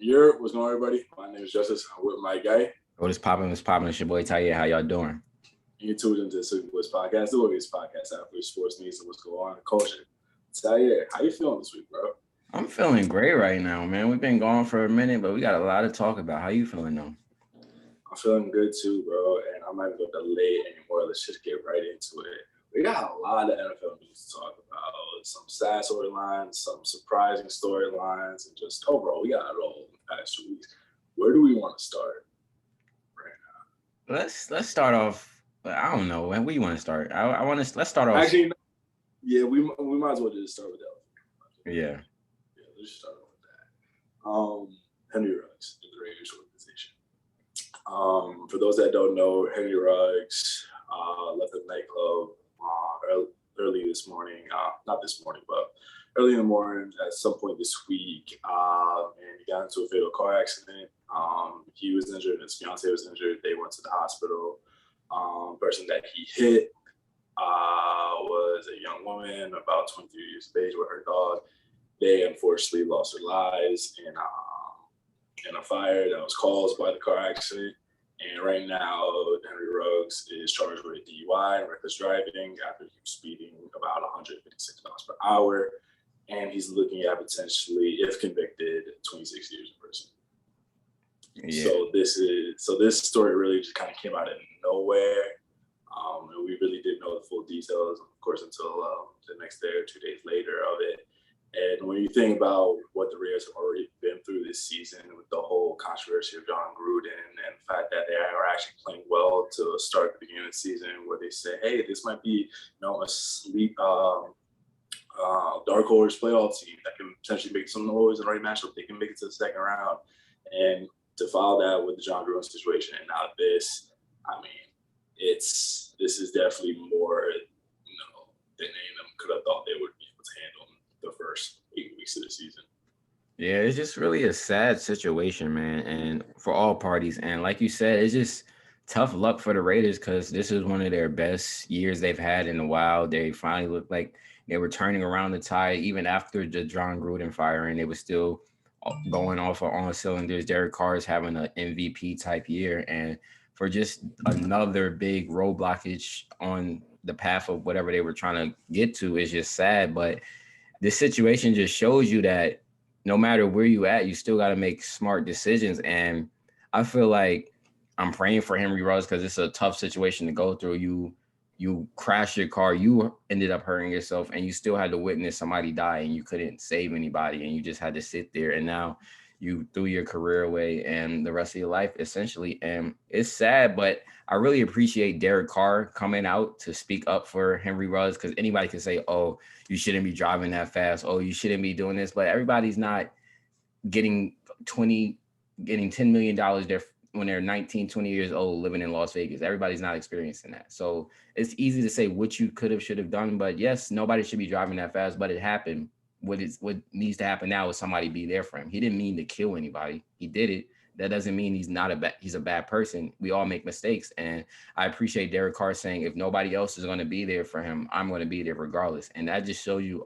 What's going on, everybody? My name is Justice. I'm with my guy. What's popping? What's popping? It's your boy Tyaire. How y'all doing? You tuned into the Silky podcast, the biggest podcast out for sports news and what's going on in culture. Tyaire, how you feeling this week, bro? I'm feeling great right now, man. We've been gone for a minute, but we got a lot to talk about. How you feeling though? I'm feeling good too, bro. And I'm not even going to delay anymore. Let's just get right into it. We got a lot of NFL news to talk about. Some sad storylines, some surprising storylines, and just overall, we got it all in the past 2 weeks. Where do we want to start right now? Let's start off. I don't know. Where you want to start? I want to. Let's start off. Actually, yeah, we might as well just start with that. Yeah. Let's just start with that. Henry Ruggs in the Raiders organization. For those that don't know, Henry Ruggs left the nightclub early this morning. Not this morning, but early in the morning at some point this week. And he got into a fatal car accident. He was injured. His fiance was injured. They went to the hospital. Person that he hit was a young woman, about 23 years of age, with her dog. They unfortunately lost their lives in a fire that was caused by the car accident. And right now, Henry Ruggs is charged with DUI and reckless driving after he was speeding about 156 miles per hour. And he's looking at potentially, if convicted, 26 years in prison. Yeah. So this story really just kind of came out of nowhere. And we really didn't know the full details, of course, until the next day or 2 days later of it. And when you think about what the Raiders have already been through this season with the whole controversy of John Gruden and the fact that they are actually playing well to start the beginning of the season, where they say, hey, this might be, a sleep dark horse playoff team that can potentially make some noise and already matchup. They can make it to the second round. And to follow that with the John Gruden situation and now this, I mean, this is definitely more, than any of them could have thought they would be able to handle the first 8 weeks of the season. Yeah, it's just really a sad situation, man, and for all parties. And like you said, it's just tough luck for the Raiders because this is one of their best years they've had in a while. They finally looked like they were turning around the tide, even after the John Gruden firing. They were still going off on all cylinders. Derek Carr is having an MVP type year, and for just another big road blockage on the path of whatever they were trying to get to is just sad. But this situation just shows you that no matter where you at, you still got to make smart decisions. And I feel like I'm praying for Henry Ruggs because it's a tough situation to go through. You crashed your car, you ended up hurting yourself, and you still had to witness somebody die, and you couldn't save anybody, and you just had to sit there. And now you threw your career away and the rest of your life, essentially. And it's sad, but I really appreciate Derek Carr coming out to speak up for Henry Ruggs, because anybody can say, oh, you shouldn't be driving that fast. Oh, you shouldn't be doing this. But everybody's not getting $10 million there when they're 19, 20 years old living in Las Vegas. Everybody's not experiencing that. So it's easy to say what you should have done. But yes, nobody should be driving that fast, but it happened. What needs to happen now is somebody be there for him. He didn't mean to kill anybody. He did it. That doesn't mean he's a bad person. We all make mistakes. And I appreciate Derek Carr saying, if nobody else is going to be there for him, I'm going to be there regardless. And that just shows you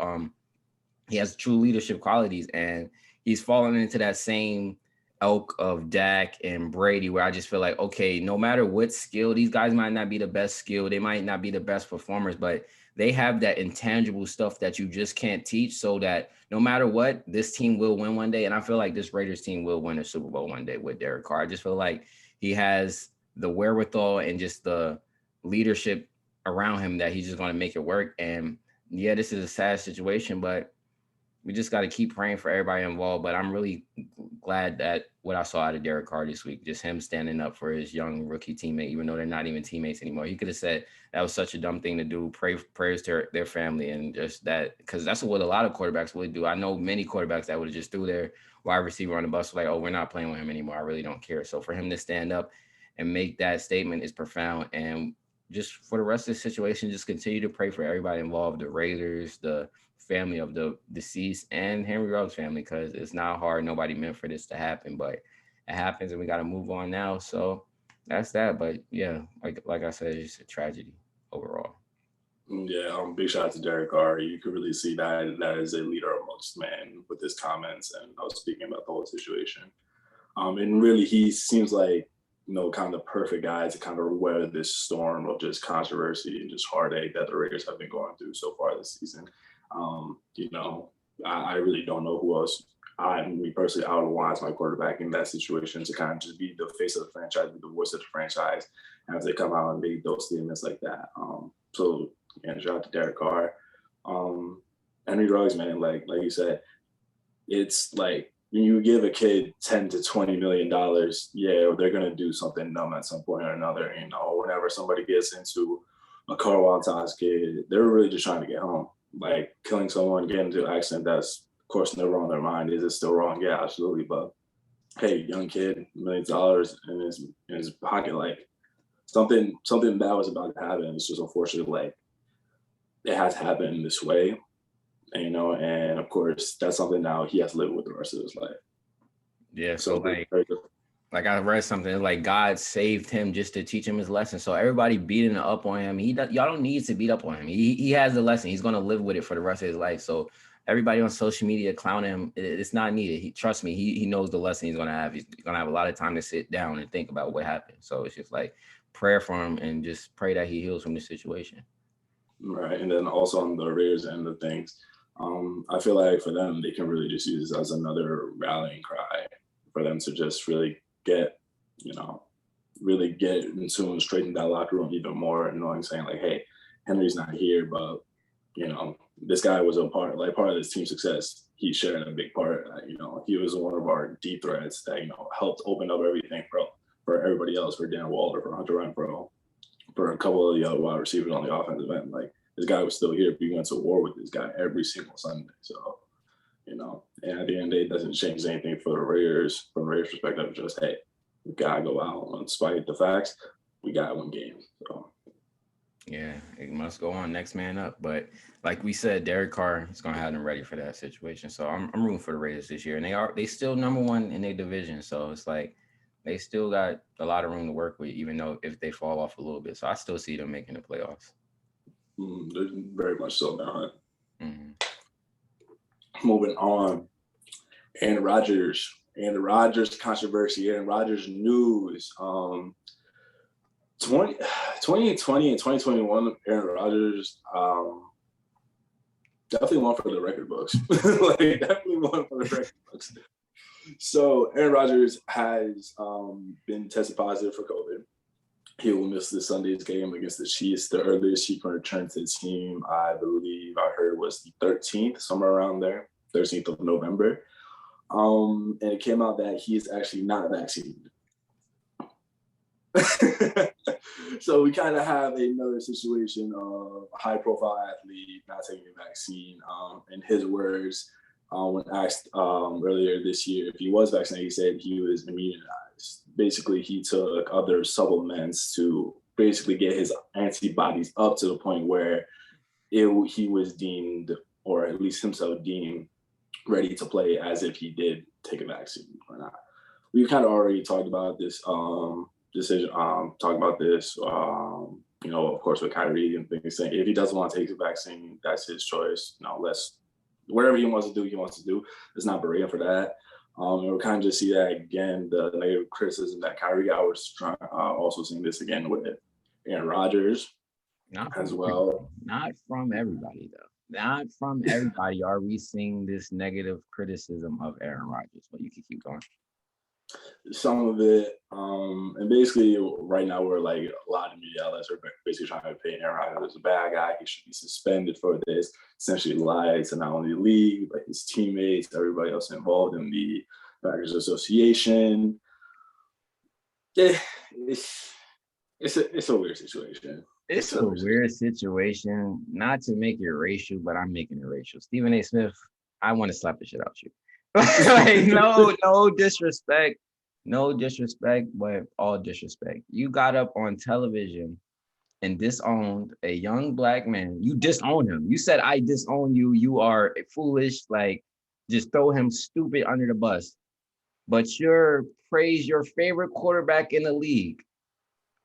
he has true leadership qualities, and he's fallen into that same elk of Dak and Brady, where I just feel like, okay, no matter what skill, these guys might not be the best skill. They might not be the best performers, but they have that intangible stuff that you just can't teach, so that no matter what, this team will win one day. And I feel like this Raiders team will win a Super Bowl one day with Derek Carr. I just feel like he has the wherewithal and just the leadership around him that he's just going to make it work. And yeah, this is a sad situation, but we just got to keep praying for everybody involved. But I'm really glad that what I saw out of Derek Carr this week, just him standing up for his young rookie teammate, even though they're not even teammates anymore. He could have said that was such a dumb thing to do. Prayers to their family, and just that, because that's what a lot of quarterbacks would do. I know many quarterbacks that would have just threw their wide receiver on the bus, like, oh, we're not playing with him anymore. I really don't care. So for him to stand up and make that statement is profound. And just for the rest of the situation, just continue to pray for everybody involved, the Raiders, the family of the deceased, and Henry Ruggs' family, because it's not hard. Nobody meant for this to happen, but it happens, and we got to move on now. So that's that. But yeah, like I said, it's just a tragedy overall. Yeah, big shout out to Derek Carr. You could really see that is a leader amongst men with his comments, and I was speaking about the whole situation. And really, he seems like, kind of the perfect guy to kind of weather this storm of just controversy and just heartache that the Raiders have been going through so far this season. I really don't know who else. Me personally, I would want my quarterback in that situation to kind of just be the face of the franchise, be the voice of the franchise as they come out and make those statements like that. Shout out to Derek Carr. Henry Ruggs, man, like you said, it's like when you give a kid $10 to $20 million, yeah, they're gonna do something dumb at some point or another. Whenever somebody gets into a car wild kid, they're really just trying to get home. Like killing someone, getting into an accident, that's of course never on their mind. Is it still wrong? Yeah, absolutely. But hey, young kid, $millions in his pocket, like something that was about to happen. It's just unfortunate, like it has happened this way. And of course, that's something now he has to live with the rest of his life. Yeah, so like I read something like God saved him just to teach him his lesson. So everybody beating up on him, y'all don't need to beat up on him. He has the lesson. He's gonna live with it for the rest of his life. So everybody on social media clowning him, it's not needed. Trust me, he knows the lesson he's gonna have. He's gonna have a lot of time to sit down and think about what happened. So it's just like prayer for him and just pray that he heals from this situation. Right, and then also on the Raiders end of things, I feel like for them, they can really just use this as another rallying cry for them to just really get in tune, straighten that locker room even more, and saying like, hey, Henry's not here, but this guy was a part of this team's success. He shared a big part. He was one of our deep threats that helped open up everything for everybody else, for Dan Waller, for Hunter Renfrow, for a couple of the other wide receivers on the offensive end. Like this guy was still here. We went to war with this guy every single Sunday. So, and at the end of the day, it doesn't change anything for the Raiders from the Raiders' perspective. Just, hey, we gotta go out. Despite the facts, we gotta win games. So. Yeah, it must go on. Next man up. But like we said, Derek Carr is gonna have them ready for that situation. So I'm rooting for the Raiders this year, and they still number one in their division. So it's like they still got a lot of room to work with, even though if they fall off a little bit. So I still see them making the playoffs. Very much so now. Mm-hmm. Moving on, Aaron Rodgers and the Rodgers controversy, Aaron Rodgers news. 2020 and 2021, Aaron Rodgers definitely one for the record books. Definitely one for the record books. So Aaron Rodgers has been tested positive for COVID. He will miss the Sunday's game against the Chiefs. The earliest he can return to the team, I believe I heard, was the 13th, somewhere around there, 13th of November. And it came out that he is actually not vaccinated. So we kind of have another situation of a high-profile athlete not taking a vaccine. In his words, when asked earlier this year if he was vaccinated, he said he was immunized. Basically, he took other supplements to basically get his antibodies up to the point where he was deemed, or at least himself deemed, ready to play as if he did take a vaccine or not. We've kind of already talked about this decision, talk about this, of course, with Kyrie and things, saying if he doesn't want to take the vaccine, that's his choice. Whatever he wants to do. It's not berate for that. And we'll kind of just see that again, the negative criticism that Kyrie got. We're also seeing this again with Aaron Rodgers as well. Not from everybody, though. Not from everybody are we seeing this negative criticism of Aaron Rodgers, but you can keep going. Some of it, and basically right now we're like a lot of media outlets are basically trying to paint Aaron Rodgers as a bad guy. He should be suspended for this. Essentially lied to not only the league but his teammates, everybody else involved in the Packers Association. It's a weird situation. It's a weird situation. Not to make it racial, but I'm making it racial. Stephen A. Smith, I want to slap the shit out you. No disrespect, but all disrespect. You got up on television and disowned a young black man. You disowned him. You said, I disown you. You are foolish. Just throw him stupid under the bus. But praise your favorite quarterback in the league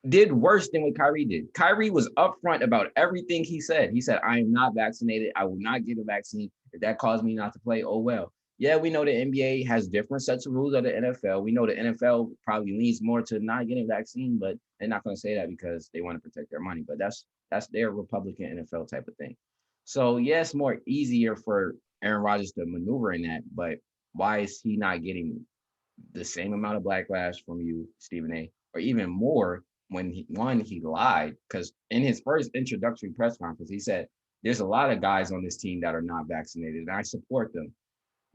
did worse than what Kyrie did. Kyrie was upfront about everything he said. He said, I am not vaccinated. I will not get a vaccine. If that caused me not to play, oh well. Yeah, we know the NBA has different sets of rules of the NFL. We know the NFL probably leans more to not getting vaccine, but they're not going to say that because they want to protect their money. But that's their Republican NFL type of thing. So yes, more easier for Aaron Rodgers to maneuver in that. But why is he not getting the same amount of backlash from you, Stephen A, or even more when he lied? Because in his first introductory press conference, he said there's a lot of guys on this team that are not vaccinated, and I support them.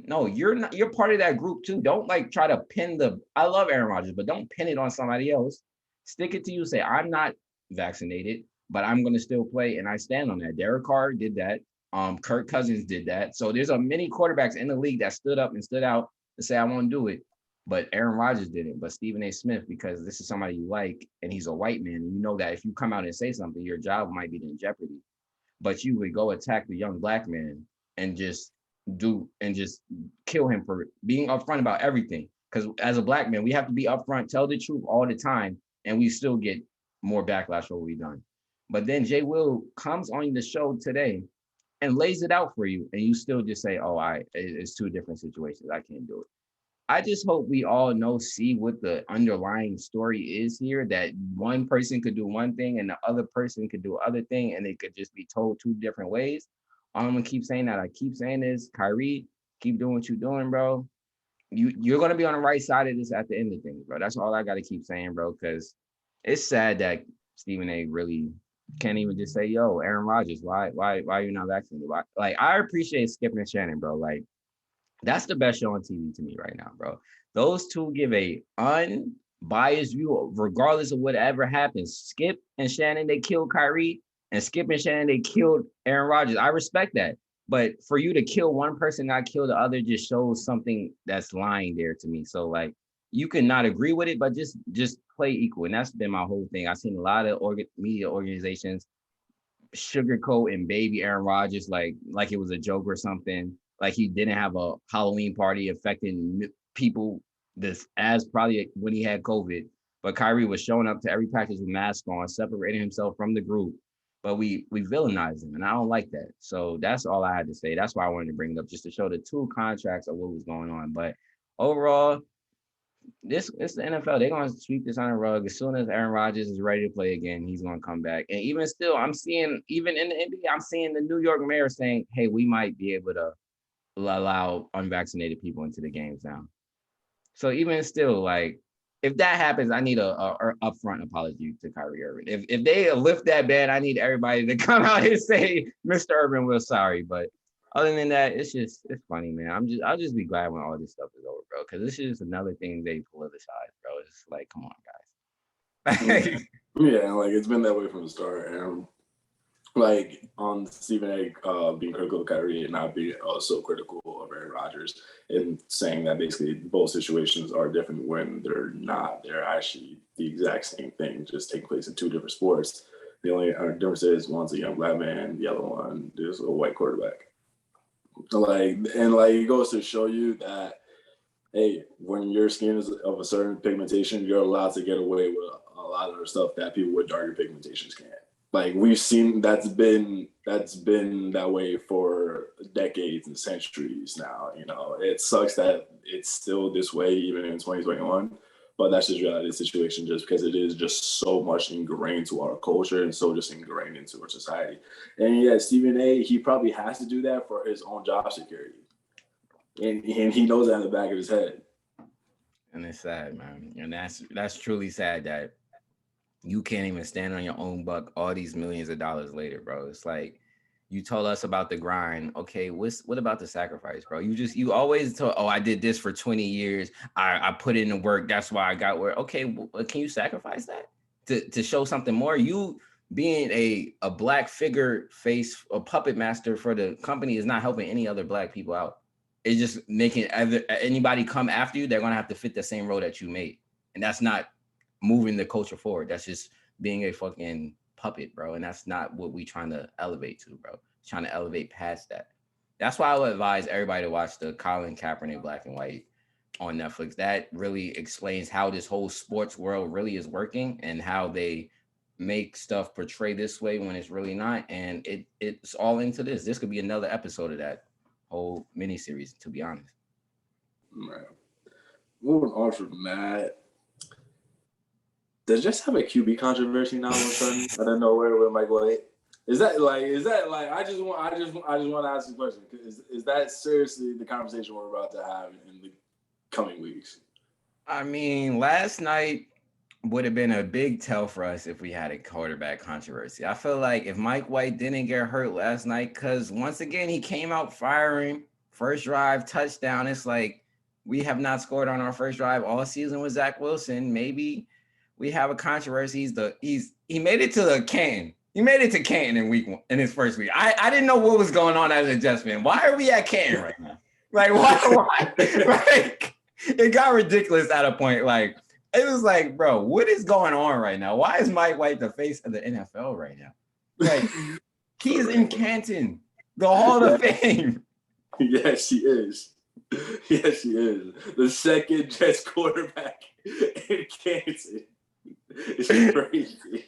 No, you're not. You're part of that group too. Don't like try to pin the. I love Aaron Rodgers, but don't pin it on somebody else. Stick it to you. Say I'm not vaccinated, but I'm going to still play, and I stand on that. Derek Carr did that. Kirk Cousins did that. So there's a many quarterbacks in the league that stood up and stood out to say I won't do it. But Aaron Rodgers didn't. But Stephen A. Smith, because this is somebody you like, and he's a white man, and you know that if you come out and say something, your job might be in jeopardy. But you would go attack the young black man and just kill him for being upfront about everything. Because as a black man, we have to be upfront, tell the truth all the time, and we still get more backlash for what we've done. But then Jay Will comes on the show today and lays it out for you, and you still just say, "Oh, it's two different situations. I can't do it." I just hope we all see what the underlying story is here, that one person could do one thing and the other person could do other thing, and it could just be told two different ways. I'm gonna keep saying that. I keep saying this, Kyrie, keep doing what you're doing, bro. You're gonna be on the right side of this at the end of things, bro. That's all I gotta keep saying, bro, because it's sad that Stephen A really can't even just say, yo, Aaron Rodgers, why are you not vaccinated? Why? Like, I appreciate Skip and Shannon, bro. Like, that's the best show on TV to me right now, bro. Those two give a unbiased view, regardless of whatever happens. Skip and Shannon, they killed Kyrie, and Skip and Shannon, they killed Aaron Rodgers. I respect that. But for you to kill one person, not kill the other, just shows something that's lying there to me. So like, you can not agree with it, but just play equal. And that's been my whole thing. I've seen a lot of media organizations sugarcoat and baby Aaron Rodgers like it was a joke or something. Like he didn't have a Halloween party affecting people this as probably when he had COVID. But Kyrie was showing up to every practice with mask on, separating himself from the group. But we villainized him, and I don't like that. So that's all I had to say. That's why I wanted to bring it up, just to show the two contracts of what was going on. But overall, it's the NFL. They're gonna sweep this on the rug. As soon as Aaron Rodgers is ready to play again, he's gonna come back. And even still, I'm seeing even in the NBA, I'm seeing the New York mayor saying, "Hey, we might be able to allow unvaccinated people into the games now." So even still, like if that happens, I need a upfront apology to Kyrie Irving. If they lift that ban, I need everybody to come out and say, "Mr. Irving, we're sorry." But other than that, it's funny, man. I'll just be glad when all this stuff is over, bro. Because this is just another thing they politicize, bro. It's like, come on, guys. Yeah, like it's been that way from the start. And like on Stephen A. Being critical of Kyrie and not being so critical of Aaron Rodgers, and saying that basically both situations are different when they're not. They're actually the exact same thing, just taking place in two different sports. The only difference is one's a young black man, the other one is a white quarterback. Like, and like it goes to show you that, hey, when your skin is of a certain pigmentation, you're allowed to get away with a lot of the stuff that people with darker pigmentations can't. Like we've seen that's been that way for decades and centuries now. You know, it sucks that it's still this way even in 2021. But that's just reality of the situation, just because it is just so much ingrained to our culture and so just ingrained into our society. And yeah, Stephen A. He probably has to do that for his own job security, and he knows that in the back of his head. And it's sad, man. And that's truly sad that you can't even stand on your own buck all these millions of dollars later, bro. It's like you told us about the grind. Okay, what about the sacrifice, bro? You always told, oh, I did this for 20 years. I put in the work. That's why I got where. Okay, can you sacrifice that to show something more? You being a black figure face, a puppet master for the company is not helping any other black people out. It's just making anybody come after you, they're gonna have to fit the same role that you made. And that's not moving the culture forward. That's just being a fucking puppet, bro. And that's not what we trying to elevate to, bro. Trying to elevate past that. That's why I would advise everybody to watch the Colin Kaepernick Black and White on Netflix. That really explains how this whole sports world really is working and how they make stuff portray this way when it's really not. And it's all into this. This could be another episode of that whole miniseries, to be honest. Right. Moving on from that. Does Jets have a QB controversy now all of a sudden out of nowhere with Mike White? Is that like I just want to ask you a question. Is that seriously the conversation we're about to have in the coming weeks? I mean, last night would have been a big tell for us if we had a quarterback controversy. I feel like if Mike White didn't get hurt last night, because once again he came out firing, first drive touchdown. It's like we have not scored on our first drive all season with Zach Wilson. Maybe we have a controversy. He made it to the Canton. He made it to Canton in week one, in his first week. I didn't know what was going on as a Jets fan. Why are we at Canton right now? Like why? Like it got ridiculous at a point. Like it was like, bro, what is going on right now? Why is Mike White the face of the NFL right now? Like he's in Canton, the Hall of Fame. Yes, he is. Yes, he is. The second Jets quarterback in Kansas. It's crazy.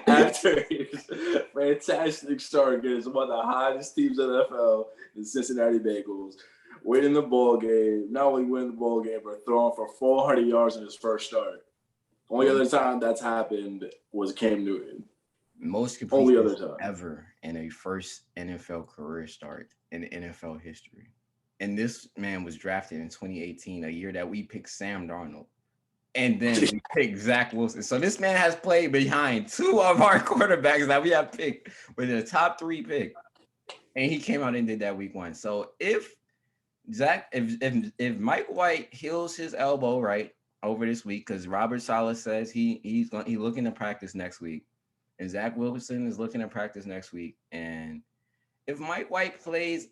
After his fantastic start against one of the hottest teams in the NFL, the Cincinnati Bengals, winning the ball game, not only winning the ball game, but throwing for 400 yards in his first start. Only other time that's happened was Cam Newton. Most completions ever in a first NFL career start in NFL history. And this man was drafted in 2018, a year that we picked Sam Darnold. And then we picked Zach Wilson. So this man has played behind two of our quarterbacks that we have picked with a top 3 pick. And he came out and did that week 1. So if Mike White heals his elbow right over this week, because Robert Saleh says he's looking to practice next week, and Zach Wilson is looking to practice next week. And if Mike White throws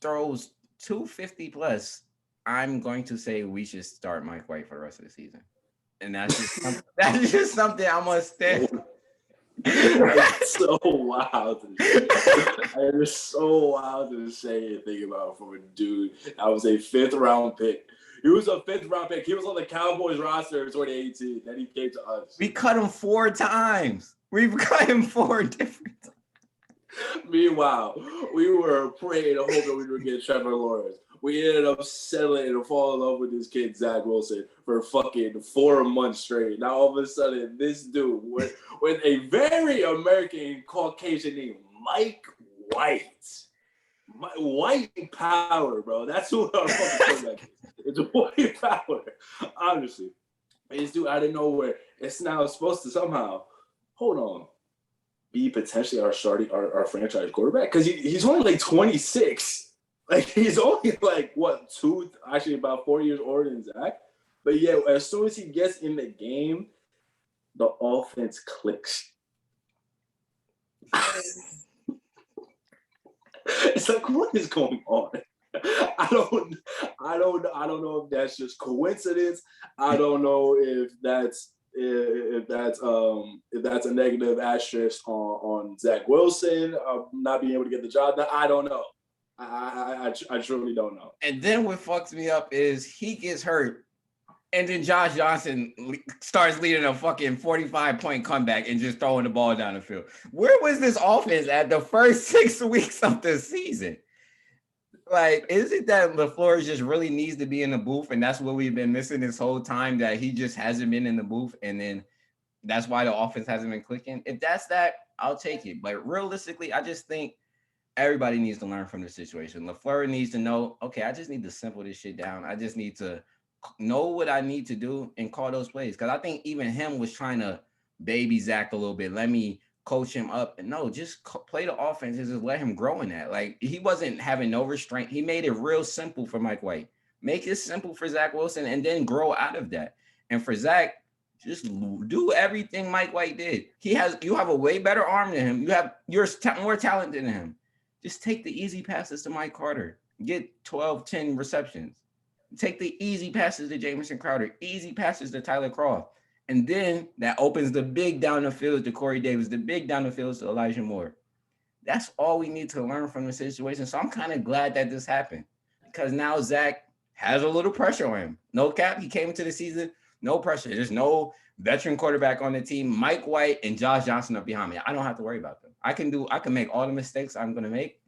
250 plus, I'm going to say we should start Mike White for the rest of the season. And that's just something I must stand. It's so wild to say. It is so wild to say and think about for a dude that was a 5th round pick. He was a 5th round pick. He was on the Cowboys roster in 2018. Then he came to us. We cut him 4 times. We've cut him 4 different times. Meanwhile, we were praying and hoping we would get Trevor Lawrence. We ended up settling and falling in love with this kid, Zach Wilson, for fucking 4 months straight. Now, all of a sudden, this dude with a very American Caucasian name, Mike White. White power, bro. That's who our fucking quarterback is. It's white power. Honestly. This dude out of nowhere. It's now supposed to somehow, hold on, be potentially our franchise quarterback? Because he's only like 26. Like, he's only like, about 4 years older than Zach. But yeah, as soon as he gets in the game, the offense clicks. It's like, what is going on? I don't know if that's just coincidence. I don't know if that's a negative asterisk on Zach Wilson not being able to get the job done. I don't know. I truly don't know. And then what fucks me up is he gets hurt, and then Josh Johnson starts leading a fucking 45-point comeback and just throwing the ball down the field. Where was this offense at the first 6 weeks of the season? Like, is it that LaFleur just really needs to be in the booth, and that's what we've been missing this whole time, that he just hasn't been in the booth, and then that's why the offense hasn't been clicking? If that's that, I'll take it. But realistically, I just think everybody needs to learn from the situation. LaFleur needs to know, okay, I just need to simple this shit down. I just need to know what I need to do and call those plays. Because I think even him was trying to baby Zach a little bit. Let me coach him up. And no, just play the offense and just let him grow in that. Like, he wasn't having no restraint. He made it real simple for Mike White. Make it simple for Zach Wilson and then grow out of that. And for Zach, just do everything Mike White did. You have a way better arm than him. You're more talented than him. Just take the easy passes to Mike Carter. Get 12, 10 receptions. Take the easy passes to Jamison Crowder. Easy passes to Tyler Croft. And then that opens the big down the field to Corey Davis, the big down the field to Elijah Moore. That's all we need to learn from the situation. So I'm kind of glad that this happened, because now Zach has a little pressure on him. No cap. He came into the season, no pressure. There's no veteran quarterback on the team. Mike White and Josh Johnson are behind me. I don't have to worry about them. I can make all the mistakes I'm going to make.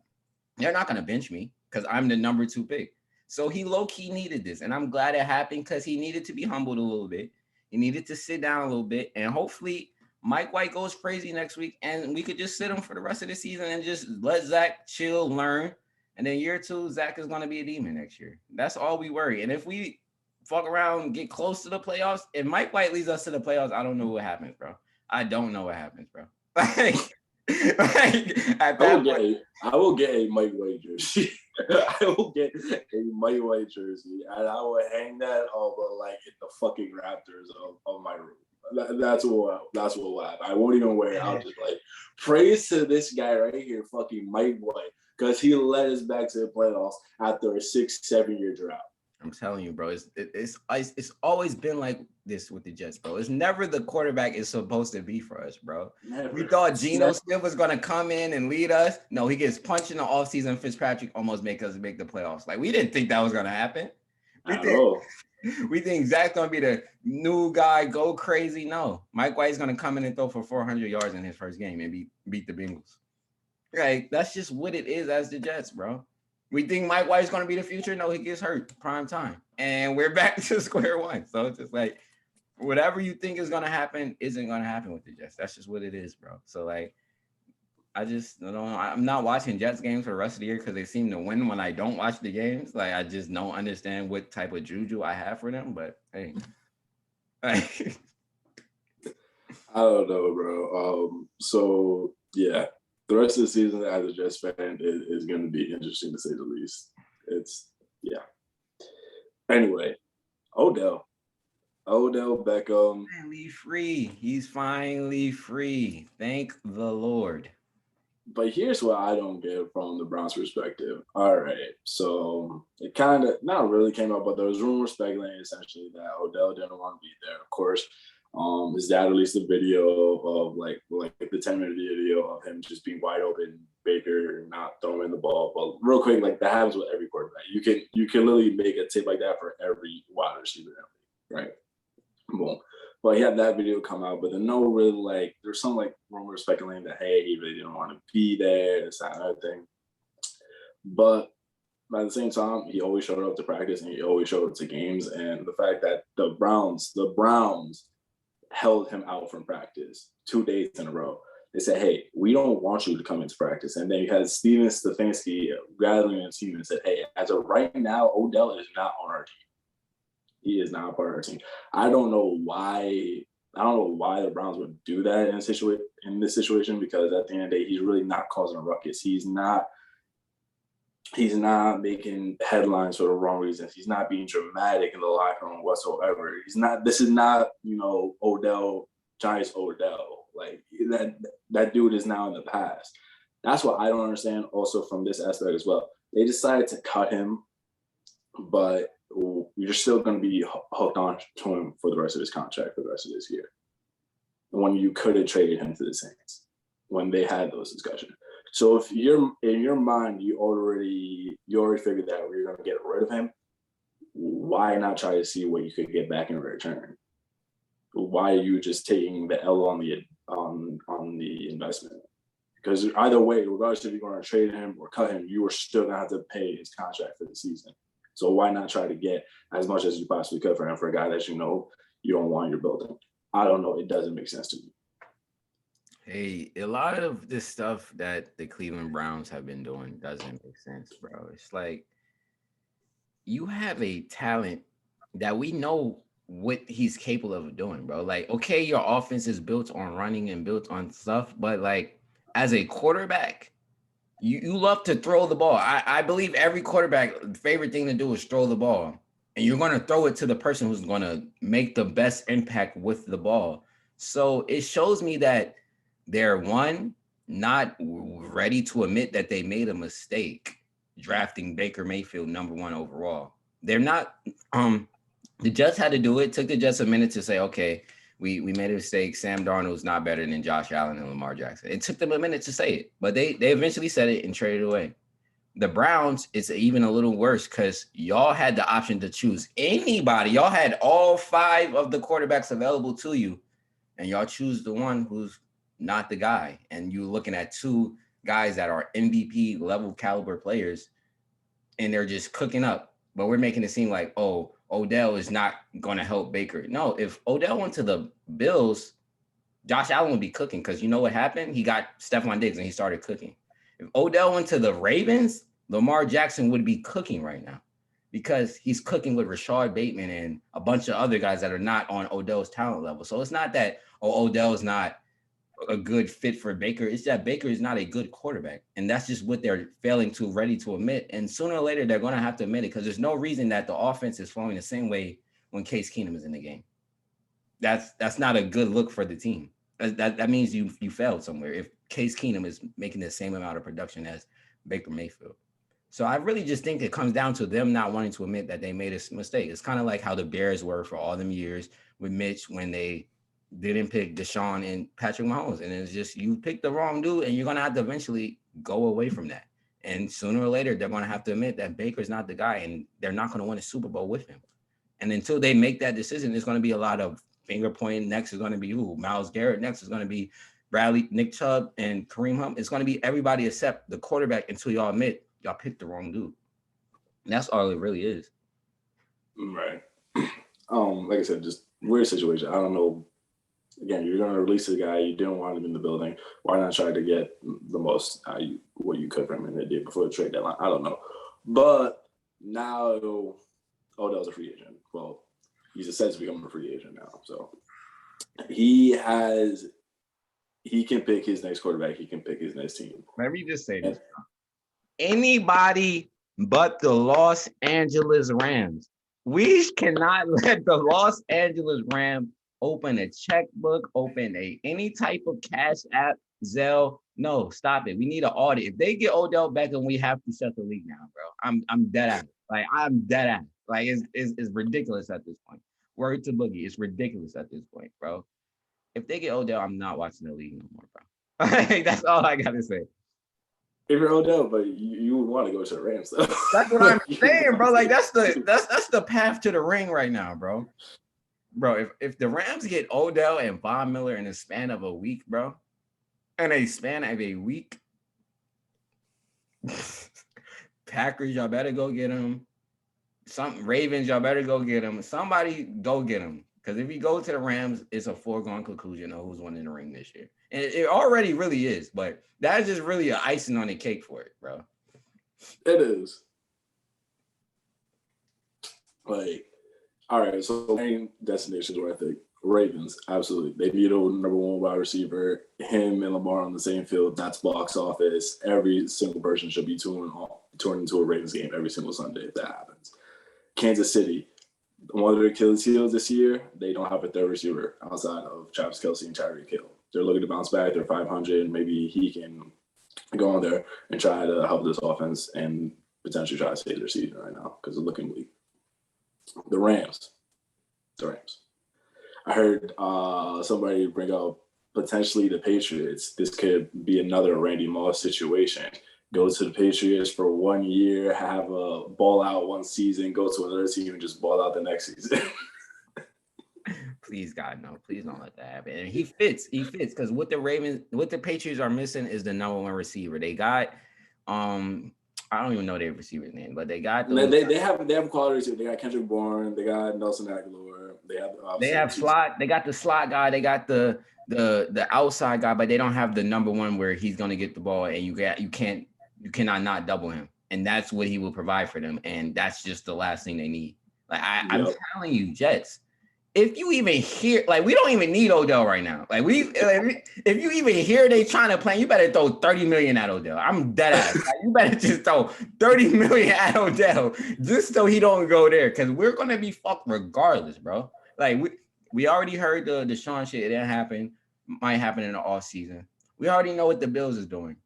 They're not going to bench me because I'm the number 2 pick. So he low-key needed this. And I'm glad it happened because he needed to be humbled a little bit. He needed to sit down a little bit. And hopefully Mike White goes crazy next week. And we could just sit him for the rest of the season and just let Zach chill, learn. And then year 2, Zach is going to be a demon next year. That's all we worry. And if we fuck around, get close to the playoffs, if Mike White leads us to the playoffs, I don't know what happens, bro. I don't know what happens, bro. At that point, I will get a Mike White jersey. I will get a Mike White jersey, and I will hang that over like in the fucking rafters of my room. That's what will happen. I won't even wear it. I'll just like praise to this guy right here, fucking Mike White, because he led us back to the playoffs after a 6-7 year drought. I'm telling you, bro, it's always been like this with the Jets, bro. It's never the quarterback is supposed to be for us, bro. Never. We thought Geno Smith was gonna come in and lead us. No, he gets punched in the offseason. Fitzpatrick almost make us make the playoffs. Like, we didn't think that was gonna happen. We think Zach's gonna be the new guy, go crazy. No, Mike White's gonna come in and throw for 400 yards in his first game and beat the Bengals. Like, that's just what it is as the Jets, bro. We think Mike White's going to be the future. No, he gets hurt prime time. And we're back to square one. So it's just like, whatever you think is going to happen isn't going to happen with the Jets. That's just what it is, bro. So, like, I'm not watching Jets games for the rest of the year because they seem to win when I don't watch the games. Like, I just don't understand what type of juju I have for them. But, hey. I don't know, bro. So, yeah. The rest of the season as a Jets fan is going to be interesting to say the least. Yeah. Anyway, Odell Beckham. Finally free. He's finally free. Thank the Lord. But here's what I don't get from the Browns' perspective. All right. So it kind of not really came out, but there was rumors speculating essentially that Odell didn't want to be there. Of course, his dad released a video of like the 10-minute video of him just being wide open, Baker not throwing the ball. But real quick, like that happens with every quarterback. You can literally make a tip like that for every wide receiver, right? Boom. But he had that video come out, but then no really like there's some like rumors speculating that hey, he really didn't want to be there, this that, and other thing. But at the same time, he always showed up to practice and he always showed up to games. And the fact that the Browns held him out from practice 2 days in a row. They said, hey, we don't want you to come into practice. And then you had Steven Stefanski gathering a team and said, hey, as of right now, Odell is not on our team. He is not a part of our team. I don't know why the Browns would do that in this situation, because at the end of the day, he's really not causing a ruckus. He's not making headlines for the wrong reasons. He's not being dramatic in the locker room whatsoever. This is not, Odell, Giants Odell. Like that dude is now in the past. That's what I don't understand also from this aspect as well. They decided to cut him, but you're still going to be hooked on to him for the rest of his contract for the rest of this year. When you could have traded him to the Saints when they had those discussions. So if you're in your mind, you already figured that you're going to get rid of him, why not try to see what you could get back in return? Why are you just taking the L on the investment? Because either way, regardless if you're going to trade him or cut him, you are still going to have to pay his contract for the season. So why not try to get as much as you possibly could for him for a guy that you don't want in your building? I don't know. It doesn't make sense to me. Hey, a lot of this stuff that the Cleveland Browns have been doing doesn't make sense, bro. It's like you have a talent that we know what he's capable of doing, bro. Like, okay, your offense is built on running and built on stuff, but like as a quarterback, you love to throw the ball. I believe every quarterback favorite thing to do is throw the ball. And you're going to throw it to the person who's going to make the best impact with the ball. So it shows me that they're not ready to admit that they made a mistake drafting Baker Mayfield #1 overall. They're not the Jets had to do it. It took the Jets a minute to say, okay, we made a mistake. Sam Darnold's not better than Josh Allen and Lamar Jackson. It took them a minute to say it, but they eventually said it and traded away. The Browns, it's even a little worse because y'all had the option to choose anybody. Y'all had all 5 of the quarterbacks available to you, and y'all choose the one who's not the guy. And you're looking at 2 guys that are MVP level caliber players, and they're just cooking up but we're making it seem like, oh, Odell is not going to help Baker. No, if Odell went to the Bills, Josh Allen would be cooking because you know what happened? He got Stephon Diggs and he started cooking. If Odell went to the Ravens, Lamar Jackson would be cooking right now because he's cooking with Rashad Bateman and a bunch of other guys that are not on Odell's talent level. So it's not that, Odell's not a good fit for Baker. It's that Baker is not a good quarterback. And that's just what they're failing to ready to admit. And sooner or later, they're going to have to admit it because there's no reason that the offense is flowing the same way when Case Keenum is in the game. That's not a good look for the team. That means you failed somewhere if Case Keenum is making the same amount of production as Baker Mayfield. So I really just think it comes down to them not wanting to admit that they made a mistake. It's kind of like how the Bears were for all them years with Mitch when they didn't pick Deshaun and Patrick Mahomes. And it's just, you picked the wrong dude and you're going to have to eventually go away from that. And sooner or later, they're going to have to admit that Baker's not the guy and they're not going to win a Super Bowl with him. And until they make that decision, there's going to be a lot of finger pointing. Next is going to be Myles Garrett. Next is going to be Bradley, Nick Chubb, and Kareem Hunt. It's going to be everybody except the quarterback until y'all admit y'all picked the wrong dude. And that's all it really is. Right. Like I said, just weird situation. I don't know. Again, you're going to release a guy. You didn't want him in the building. Why not try to get the most what you could from him the day before the trade deadline? I don't know. But now Odell's a free agent. Well, he's said to become a free agent now. So he can pick his next quarterback. He can pick his next team. Let me just say this. Anybody but the Los Angeles Rams. We cannot let the Los Angeles Rams open a checkbook, open any type of cash app, Zelle. No, stop it. We need an audit. If they get Odell Beckham, we have to shut the league down, bro. I'm dead at it. Like, I'm dead at it. Like, it's ridiculous at this point. Word to Boogie. It's ridiculous at this point, bro. If they get Odell, I'm not watching the league no more, bro. Like, that's all I got to say. If you're Odell, but you would want to go to the Rams, though. That's what I'm saying, bro. Like, that's the path to the ring right now, bro. Bro, if the Rams get Odell and Von Miller in a span of a week, bro, Packers, y'all better go get him. Some Ravens, y'all better go get him. Somebody go get him. Because if you go to the Rams, it's a foregone conclusion of who's winning the ring this year. And it already really is, but that's just really an icing on the cake for it, bro. It is. Like, all right, so main destinations where I think Ravens, absolutely. They need a number one wide receiver. Him and Lamar on the same field, that's box office. Every single person should be touring into a Ravens game every single Sunday if that happens. Kansas City, one of their Achilles heels this year, they don't have a third receiver outside of Travis Kelce and Tyreek Hill. They're looking to bounce back. They're 500. Maybe he can go on there and try to help this offense and potentially try to save their season right now because it's looking weak. The Rams. I heard somebody bring up potentially the Patriots. This could be another Randy Moss situation. Go to the Patriots for 1 year, have a ball out one season, go to another team and just ball out the next season. Please, God, no. Please don't let that happen. And he fits because what the Patriots are missing is the number one receiver. They got I don't even know their receiver's name, but they got they have quality. They got Kendrick Bourne, they got Nelson Aguilar, they have slot. They got the slot guy. They got the outside guy, but they don't have the number one where he's gonna get the ball and you cannot not double him, and that's what he will provide for them. And that's just the last thing they need. Like I'm telling you, Jets. If you even hear, like, we don't even need Odell right now. Like, if you even hear they trying to play, you better throw $30 million at Odell. I'm dead ass. Like, you better just throw $30 million at Odell just so he don't go there, because we're gonna be fucked regardless, bro. Like, we already heard the Deshaun shit. It didn't happen. Might happen in the off season. We already know what the Bills is doing.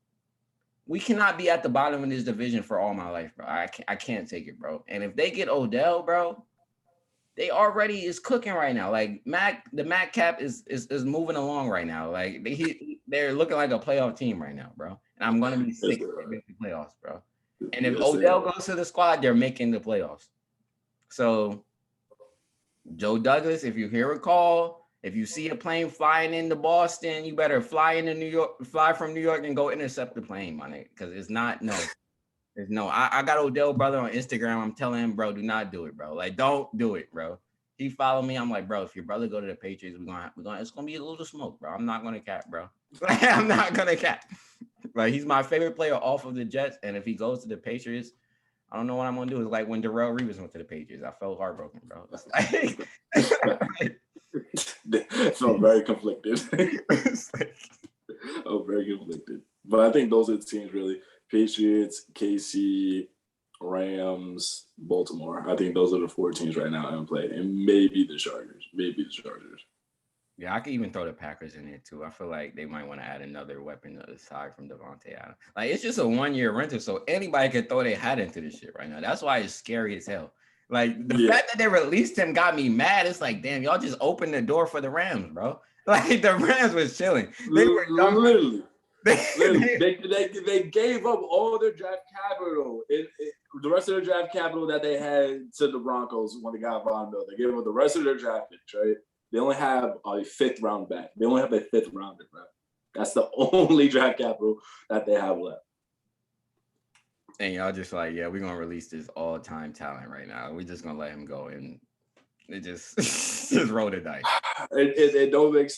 We cannot be at the bottom of this division for all my life, bro. I can't take it, bro. And if they get Odell, bro. They already is cooking right now. Like the Mac cap is moving along right now. Like they're looking like a playoff team right now, bro. And I'm gonna be sick if they make the playoffs, bro. And if Odell goes to the squad, they're making the playoffs. So Joe Douglas, if you hear a call, if you see a plane flying into Boston, you better fly from New York and go intercept the plane, my nigga, because it's not no. No, I got Odell brother on Instagram. I'm telling him, bro, do not do it, bro. Like, don't do it, bro. He follow me. I'm like, bro, if your brother go to the Patriots, it's gonna be a little smoke, bro. I'm not gonna cap, bro. I'm not gonna cap. Like, he's my favorite player off of the Jets, and if he goes to the Patriots, I don't know what I'm gonna do. It's like when Darrelle Reeves went to the Patriots. I felt heartbroken, bro. It's like, I felt very conflicted. Oh, very conflicted. But I think those are the teams really. Patriots, KC, Rams, Baltimore. I think those are the 4 teams right now in play. And maybe the Chargers. yeah, I could even throw the Packers in there too. I feel like they might want to add another weapon aside from Devontae Adams. Like, it's just a 1-year rental, so anybody could throw their hat into this shit right now. That's why it's scary as hell. Like, the fact that they released him got me mad. It's like, damn, y'all just opened the door for the Rams, bro. Like, the Rams was chilling. They were literally. They gave up all their draft capital. The rest of their draft capital that they had to the Broncos when they got Von Miller. They gave up the rest of their draft picks, right? They only have a 5th round back. They only have a 5th rounder, bro. That's the only draft capital that they have left. And y'all just like, yeah, we're gonna release this all-time talent right now. We're just gonna let him go, and it just just roll the dice. It don't make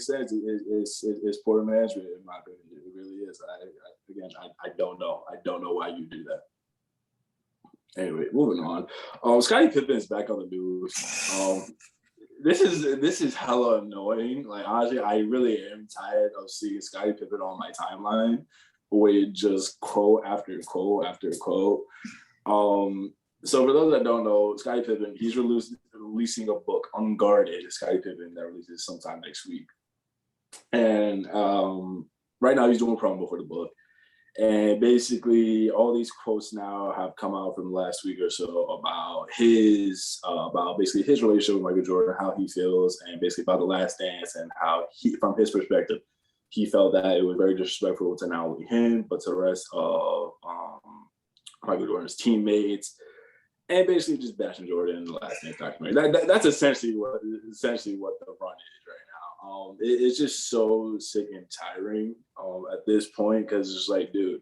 sense. It's poor management, in my opinion. It really is. I don't know. I don't know why you do that. Anyway, moving on. Scottie Pippen is back on the news. This is hella annoying. Like, honestly, I really am tired of seeing Scottie Pippen on my timeline with just quote after quote after quote. So for those that don't know, Scottie Pippen, he's releasing a book, Unguarded, Scottie Pippen, that releases sometime next week. And right now he's doing promo for the book. And basically all these quotes now have come out from last week or so about his relationship with Michael Jordan, how he feels, and basically about The Last Dance, and how he, from his perspective, he felt that it was very disrespectful to not only him, but to the rest of Michael Jordan's teammates, and basically just bashing Jordan in The Last Dance documentary. That's essentially what the run is right now. It's just so sick and tiring at this point, because it's like, dude,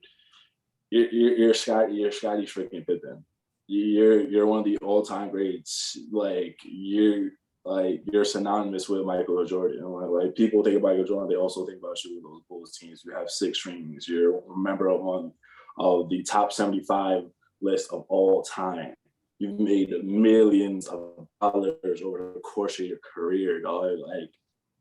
you're Scottie freaking Pippen. You're one of the all-time greats. Like, you're synonymous with Michael Jordan. Like, people think about Michael Jordan, they also think about you with those Bulls teams. You have 6 rings. You're a member of one of the top 75 list of all time. You've made millions of dollars over the course of your career, dog. Like,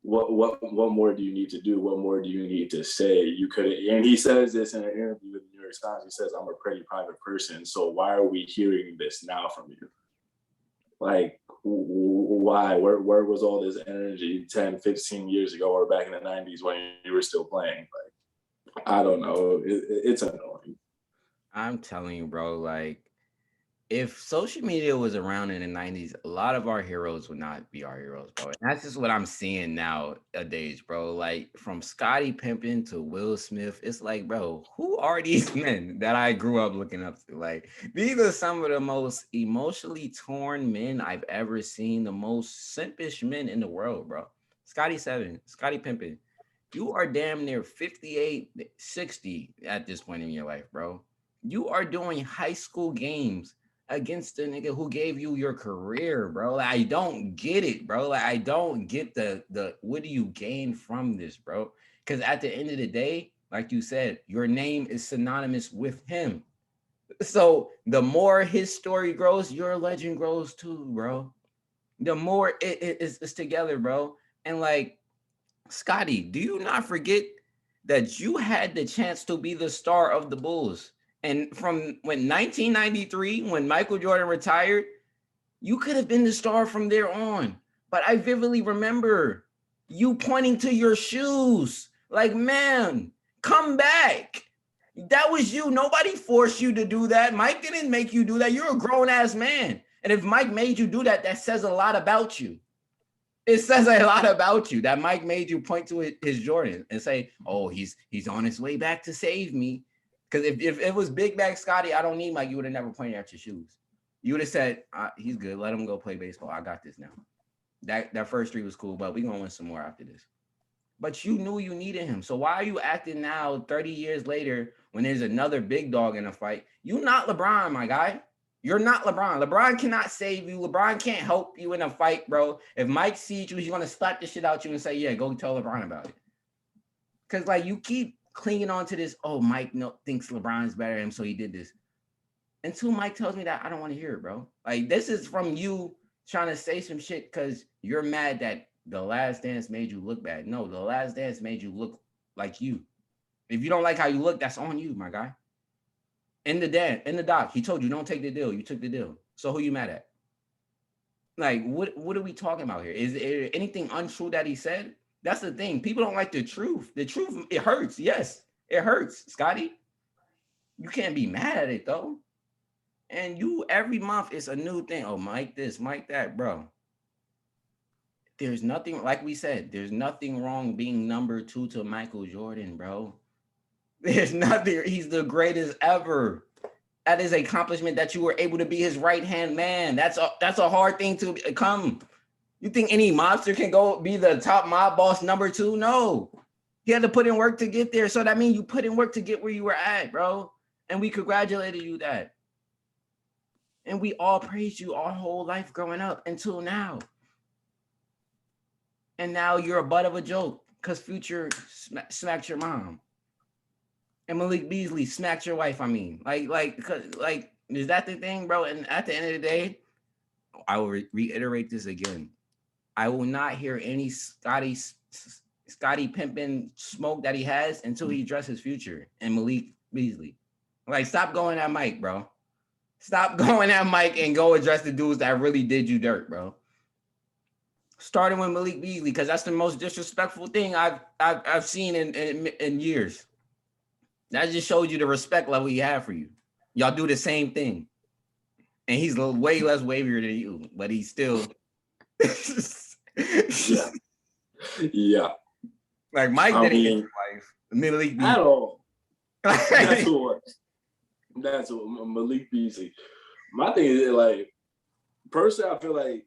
what more do you need to do? What more do you need to say? You could, and he says this in an interview with the New York Times. He says, "I'm a pretty private person, so why are we hearing this now from you? Like, why? Where was all this energy 10, 15 years ago, or back in the 90s when you were still playing?" Like, I don't know. It's annoying. I'm telling you, bro, like, if social media was around in the 90s, a lot of our heroes would not be our heroes, bro. And that's just what I'm seeing nowadays, bro. Like, from Scottie Pippen to Will Smith, it's like, bro, who are these men that I grew up looking up to? Like, these are some of the most emotionally torn men I've ever seen, the most simpish men in the world, bro. Scottie Pippen, you are damn near 58, 60 at this point in your life, bro. You are doing high school games against the nigga who gave you your career, bro. Like, I don't get it, bro. Like, I don't get the what do you gain from this, bro? Because at the end of the day, like you said, your name is synonymous with him. So the more his story grows, your legend grows too, bro. The more it's together, bro. And like, Scottie, do you not forget that you had the chance to be the star of the Bulls? And from when 1993, when Michael Jordan retired, you could have been the star from there on. But I vividly remember you pointing to your shoes like, man, come back. That was you. Nobody forced you to do that. Mike didn't make you do that. You're a grown-ass man. And if Mike made you do that, that says a lot about you. It says a lot about you that Mike made you point to his Jordan and say, oh, he's on his way back to save me. Because if it was Big Bag Scottie, I don't need Mike, you would have never pointed at your shoes. You would have said, he's good. Let him go play baseball. I got this now. That first 3 was cool, but we're going to win some more after this. but you knew you needed him. So why are you acting now 30 years later when there's another big dog in a fight? You not LeBron, my guy. You're not LeBron. LeBron cannot save you. LeBron can't help you in a fight, bro. If Mike sees you, he's going to slap the shit out you and say, yeah, go tell LeBron about it. Because, like, you keep clinging on to this, oh, Mike thinks LeBron's better than him, so he did this. Until Mike tells me that, I don't want to hear it, bro. Like, this is from you trying to say some shit because you're mad that The Last Dance made you look bad. No, The Last Dance made you look like you. If you don't like how you look, that's on you, my guy. In the doc, he told you don't take the deal. You took the deal. So who you mad at? Like, what are we talking about here? Is there anything untrue that he said? That's the thing. People don't like the truth. The truth, it hurts. Yes, it hurts, Scotty. You can't be mad at it, though. And you, every month, it's a new thing. Oh, Mike this, Mike that, bro. There's nothing, like we said, there's nothing wrong being number 2 to Michael Jordan, bro. There's nothing. He's the greatest ever. That is an accomplishment that you were able to be his right-hand man. That's a hard thing to come. You think any mobster can go be the top mob boss number 2? No. He had to put in work to get there. So that means you put in work to get where you were at, bro. And we congratulated you that. And we all praised you our whole life growing up until now. And now you're a butt of a joke because Future smacked your mom. And Malik Beasley smacked your wife, I mean. Like, is that the thing, bro? And at the end of the day, I will reiterate this again. I will not hear any Scotty pimping smoke that he has until he addresses Future and Malik Beasley. Like, stop going at Mike, bro. Stop going at Mike and go address the dudes that really did you dirt, bro. Starting with Malik Beasley, because that's the most disrespectful thing I've seen in years. That just shows you the respect level he had for you. Y'all do the same thing. And he's way less wavier than you, but he's still yeah. Like Mike didn't get your wife. Malik Beasley. At all. That's what Malik Beasley. My thing is, like, personally, I feel like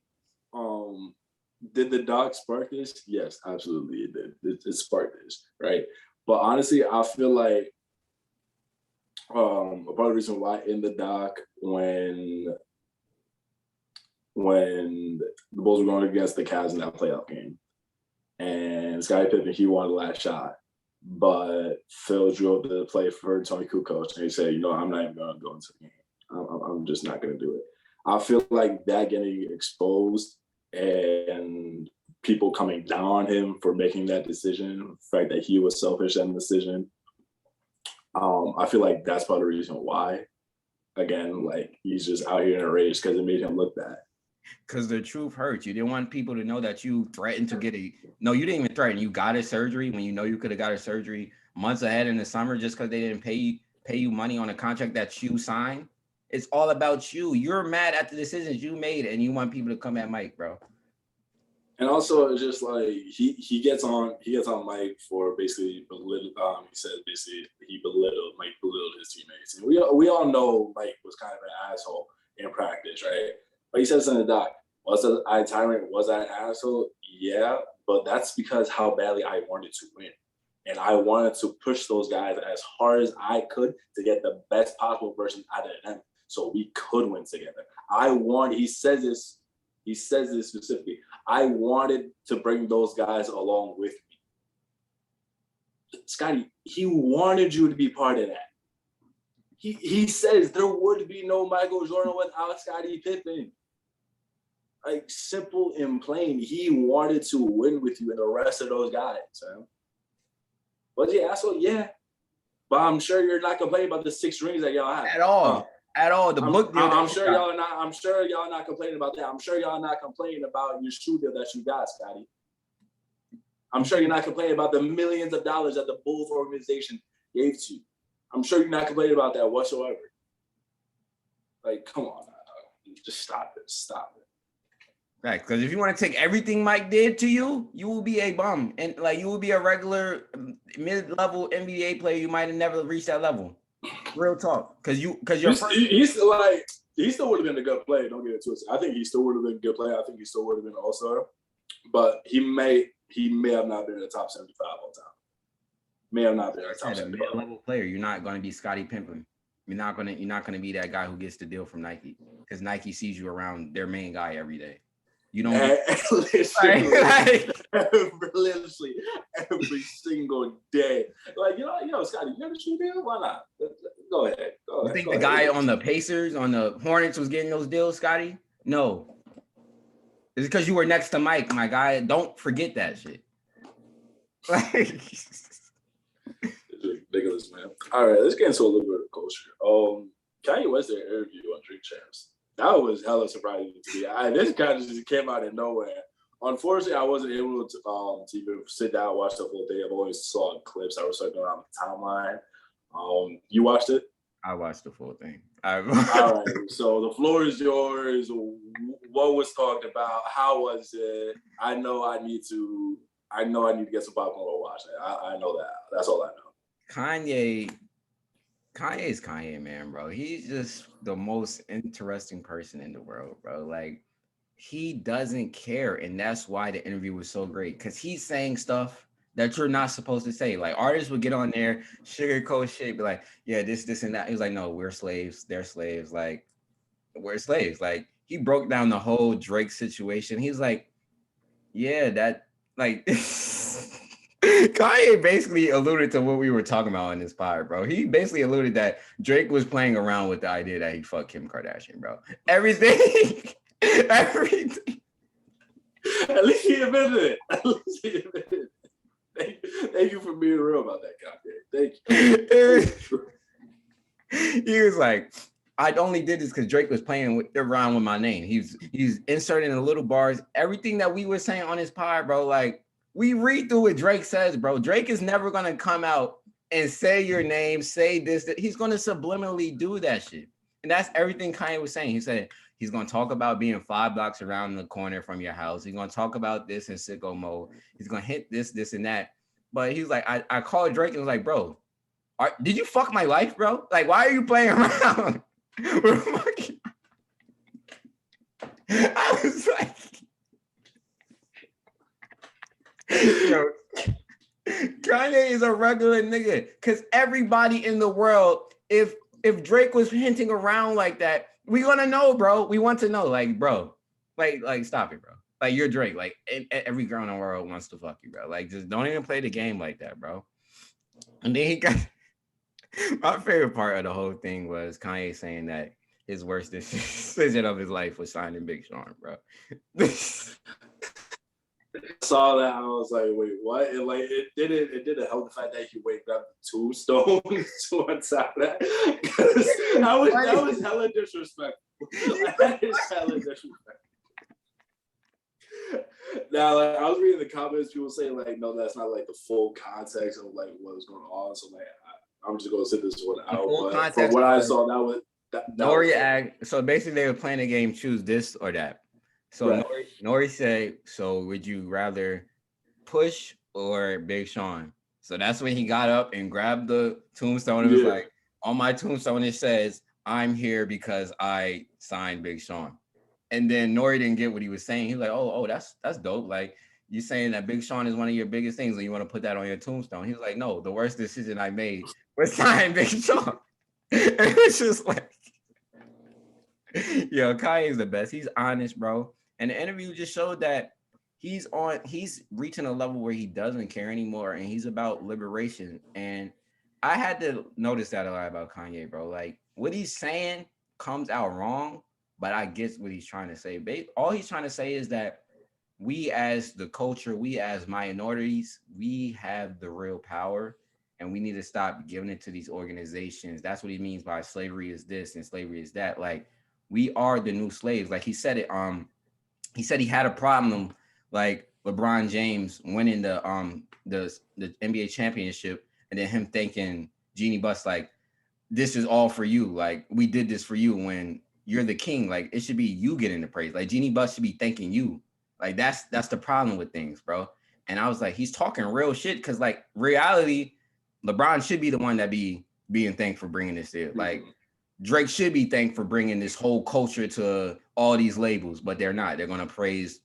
did the doc spark this? Yes, absolutely it did. It sparked this, right? But honestly, I feel like a part of the reason why in the doc when the Bulls were going against the Cavs in that playoff game, and Scottie Pippen, he wanted the last shot, but Phil drew up the play for Tony Kukoc, and he said, I'm not even going to go into the game. I'm just not going to do it. I feel like that getting exposed and people coming down on him for making that decision, the fact that he was selfish in the decision, I feel like that's part of the reason why. Again, like, he's just out here in a rage because it made him look bad. Because the truth hurts. You didn't want people to know that you threatened to get no, you didn't even threaten. You got a surgery when you know you could have got a surgery months ahead in the summer just because they didn't pay you money on a contract that you signed. It's all about you. You're mad at the decisions you made, and you want people to come at Mike, bro. And also, it's just like he gets on Mike for basically belittle. He said basically he belittled his teammates, and we all know Mike was kind of an asshole in practice, right? But he says in the doc, was I tyrant? Was I an asshole? Yeah, but that's because how badly I wanted to win. And I wanted to push those guys as hard as I could to get the best possible version out of them so we could win together. He says this specifically. I wanted to bring those guys along with me. Scotty, he wanted you to be part of that. He says there would be no Michael Jordan without Scottie Pippen. Like, simple and plain, he wanted to win with you and the rest of those guys. Man. Was he an asshole? Yeah. But I'm sure you're not complaining about the 6 rings that y'all have. At all. At all. I'm sure y'all not complaining about that. I'm sure y'all not complaining about your shoe deal that you got, Scotty. I'm sure you're not complaining about the millions of dollars that the Bulls organization gave to you. I'm sure you're not complaining about that whatsoever. Like, come on. Just stop it. Stop it. Right, because if you want to take everything Mike did to you, you will be a bum. And, like, you will be a regular mid-level NBA player. You might have never reached that level. Real talk. Because he still would have been a good player. Don't get it twisted. I think he still would have been a good player. I think he still would have been an all-star. but he may have not been in the top 75 all time. May have not been in the top 75. A mid-level player. You're not going to be Scottie Pippen. You're not gonna be that guy who gets the deal from Nike because Nike sees you around their main guy every day. You don't literally every single day. Like, Scotty, you ever shoot him? Why not? Go ahead. You think the guy on the Pacers, on the Hornets was getting those deals, Scotty? No. It's because you were next to Mike, my guy. Don't forget that shit. Like, ridiculous, man. All right, let's get into a little bit of culture. Kanye West did an interview on Drink Champs. That was hella surprising to me. This kind of just came out of nowhere. Unfortunately, I wasn't able to even sit down and watch the whole thing. I've always saw clips that were circling around the timeline. You watched it? I watched the full thing. All right, so the floor is yours. What was talked about? How was it? I know I need to get some popcorn while watching it. I know that. That's all I know. Kanye's Kanye, man, bro. He's just the most interesting person in the world, bro. Like, he doesn't care, and that's why the interview was so great, because he's saying stuff that you're not supposed to say. Like, artists would get on there, sugarcoat shit, be like, yeah, this, and that. He was like, no, we're slaves. They're slaves. Like, we're slaves. Like, he broke down the whole Drake situation. He's like, yeah, that, like... Kanye basically alluded to what we were talking about in this pod, bro. He basically alluded that Drake was playing around with the idea that he fucked Kim Kardashian, bro. Everything. At least he admitted it. Thank you for being real about that, Kanye. Thank you. He was like, I only did this because Drake was playing around with my name. He's inserting the little bars. Everything that we were saying on his pod, bro, like, we read through what Drake says, bro. Drake is never going to come out and say your name, say this, that. He's going to subliminally do that shit. And that's everything Kanye was saying. He said he's going to talk about being 5 blocks around the corner from your house. He's going to talk about this in sicko mode. He's going to hit this, and that. But he's like, I called Drake and was like, bro, did you fuck my life, bro? Like, why are you playing around? I was like, yo, Kanye is a regular nigga, because everybody in the world, if Drake was hinting around like that, we gonna know, bro. We want to know, like, bro, like stop it, bro. Like, you're Drake. Like, every girl in the world wants to fuck you, bro. Like, just don't even play the game like that, bro. And then he got my favorite part of the whole thing was Kanye saying that his worst decision of his life was signing Big Sean, bro. Saw that, I was like, wait, what? It didn't help the fact that he waved up the tombstone to one side of that. That was hella disrespectful. That is hella disrespectful. Now, like, I was reading the comments, people saying like, no, that's not like the full context of like what was going on. So like, I'm just gonna sit this one out. But from what I saw, that was Nori. So basically, they were playing a game, choose this or that. So right. Nori said, so would you rather Push or Big Sean? So that's when he got up and grabbed the tombstone and was like, on my tombstone, it says, I'm here because I signed Big Sean. And then Nori didn't get what he was saying. He was like, oh, that's dope. Like, you saying that Big Sean is one of your biggest things and you want to put that on your tombstone. He was like, no, the worst decision I made was sign Big Sean. And it's just like, yo, Kanye's the best. He's honest, bro. And the interview just showed that he's reaching a level where he doesn't care anymore, and he's about liberation. And I had to notice that a lot about Kanye, bro. Like, what he's saying comes out wrong, but I get what he's trying to say. All he's trying to say is that we as the culture, we as minorities, we have the real power, and we need to stop giving it to these organizations. That's what he means by slavery is this and slavery is that. Like, we are the new slaves. Like, he said it, he said he had a problem like LeBron James winning the NBA championship, and then him thinking Jeannie Buss like, this is all for you. Like, we did this for you when you're the king. Like, it should be you getting the praise. Like, Jeannie Buss should be thanking you. Like, that's the problem with things, bro. And I was like, he's talking real shit, because like, reality, LeBron should be the one that be being thanked for bringing this in. Like, Drake should be thanked for bringing this whole culture to all these labels, but they're not. They're going to praise,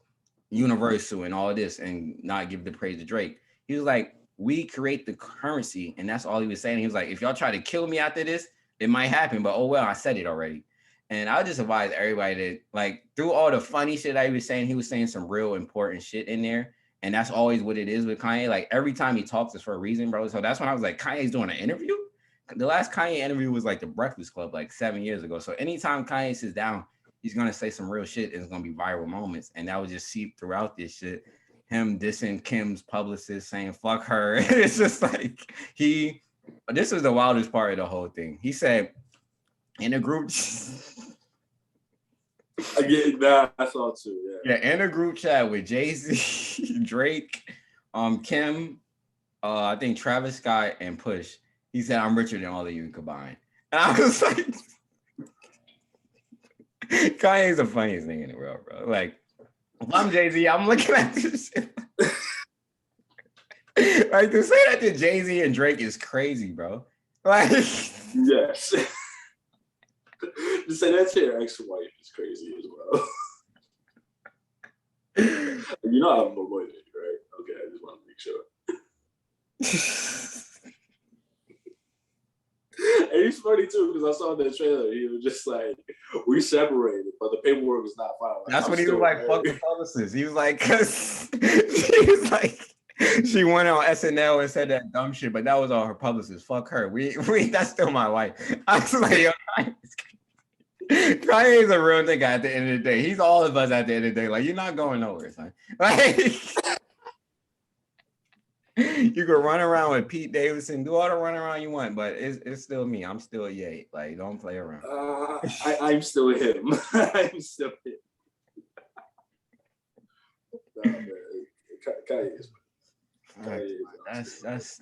Universal and all this and not give the praise to Drake. He was like, we create the currency, and that's all he was saying. He was like, if y'all try to kill me after this, it might happen, but oh well, I said it already. And I just advise everybody to, like, through all the funny shit that he was saying some real important shit in there. And that's always what it is with Kanye. Like, every time he talks, it's for a reason, bro. So that's when I was like, Kanye's doing an interview? The last Kanye interview was like the Breakfast Club, like 7 years ago. So anytime Kanye sits down, he's gonna say some real shit and it's gonna be viral moments. And that would just seep throughout this shit. Him dissing Kim's publicist, saying fuck her. It's just like this is the wildest part of the whole thing. He said in a group I get that. I saw it too. Yeah, in a group chat with Jay-Z, Drake, Kim, I think Travis Scott and Push. He said, I'm richer than all of you combined. And I was like, Kanye's the funniest thing in the world, bro. Like, if I'm Jay-Z, I'm looking at this shit. Like, to say that to Jay-Z and Drake is crazy, bro. Like, yes. To say that to your ex-wife is crazy as well. You know I have more money than you, right? Okay, I just want to make sure. And he's funny too, because I saw the trailer. He was just like, we separated, but the paperwork was not filed. That's when he was like, fuck the publicist. He was like, cause he was like, she went on SNL and said that dumb shit, but that was all her publicist. Fuck her. We that's still my wife. I was like, yo, Kanye's a real nigga at the end of the day. He's all of us at the end of the day. Like, you're not going nowhere, son. Like, you could run around with Pete Davidson, do all the run around you want, but it's still me. I'm still Ye. Like, don't play around. I'm still him. I'm still him. Nah, man. Kanye is.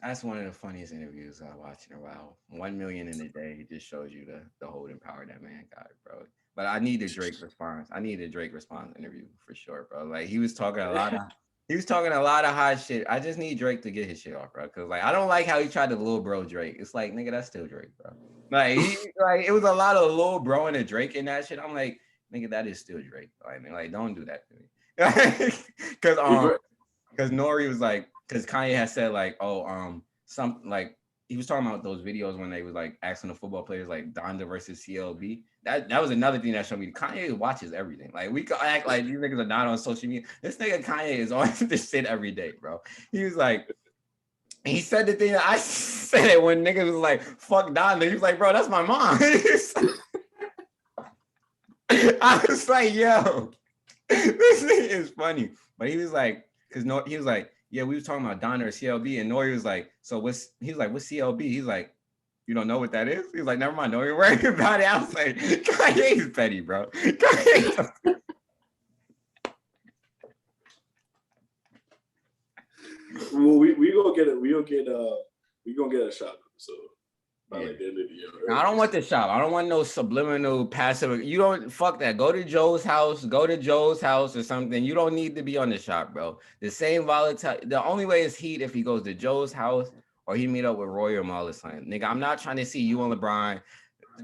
That's one of the funniest interviews I've watched in a while. 1 million in a day just shows you the holding power that man got, bro. But I need a Drake response. I need a Drake response interview for sure, bro. Like, he was talking a lot of hot shit. I just need Drake to get his shit off, bro. Cause like, I don't like how he tried to little bro Drake. It's like, nigga, that's still Drake, bro. Like, it was a lot of little bro and a Drake in that shit. I'm like, nigga, that is still Drake. Like, don't do that to me. Cause Nori was like, because Kanye has said like, he was talking about those videos when they was like asking the football players like Donda versus CLB. That was another thing that showed me Kanye watches everything. Like, we could act like these niggas are not on social media. This nigga Kanye is on this shit every day, bro. He was like, he said the thing that I said when niggas was like, fuck Donda. He was like, bro, that's my mom. I was like, yo, this nigga is funny. But he was like, he was like, yeah, we was talking about Donda or CLB, and Nori was like, what's CLB? He's like, you don't know what that is? He's like, never mind, don't even worry about it. I was like, Kanye's petty, bro. Well, we gonna get a shot episode by like the end of the year. Right? I don't want the shop. I don't want no subliminal passive. You don't fuck that. Go to Joe's house or something. You don't need to be on the shop, bro. The same volatile. The only way is heat if he goes to Joe's house or he meet up with Roy or Mal or something. Nigga, I'm not trying to see you and LeBron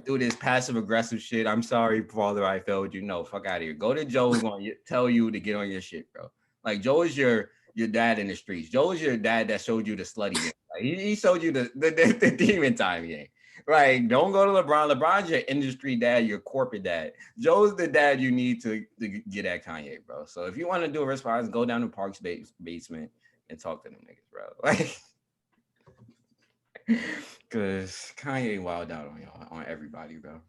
do this passive aggressive shit. I'm sorry, father, I failed you. No, fuck out of here. Go to Joe's gonna tell you to get on your shit, bro. Like, Joe is your dad in the streets. Joe is your dad that showed you the slutty game. Like, he showed you the demon time game. Like, don't go to LeBron. LeBron's your industry dad, your corporate dad. Joe's the dad you need to get at Kanye, bro. So if you want to do a response, go down to Park's basement and talk to them niggas, bro. Like, because Kanye wild out on y'all, on everybody, bro.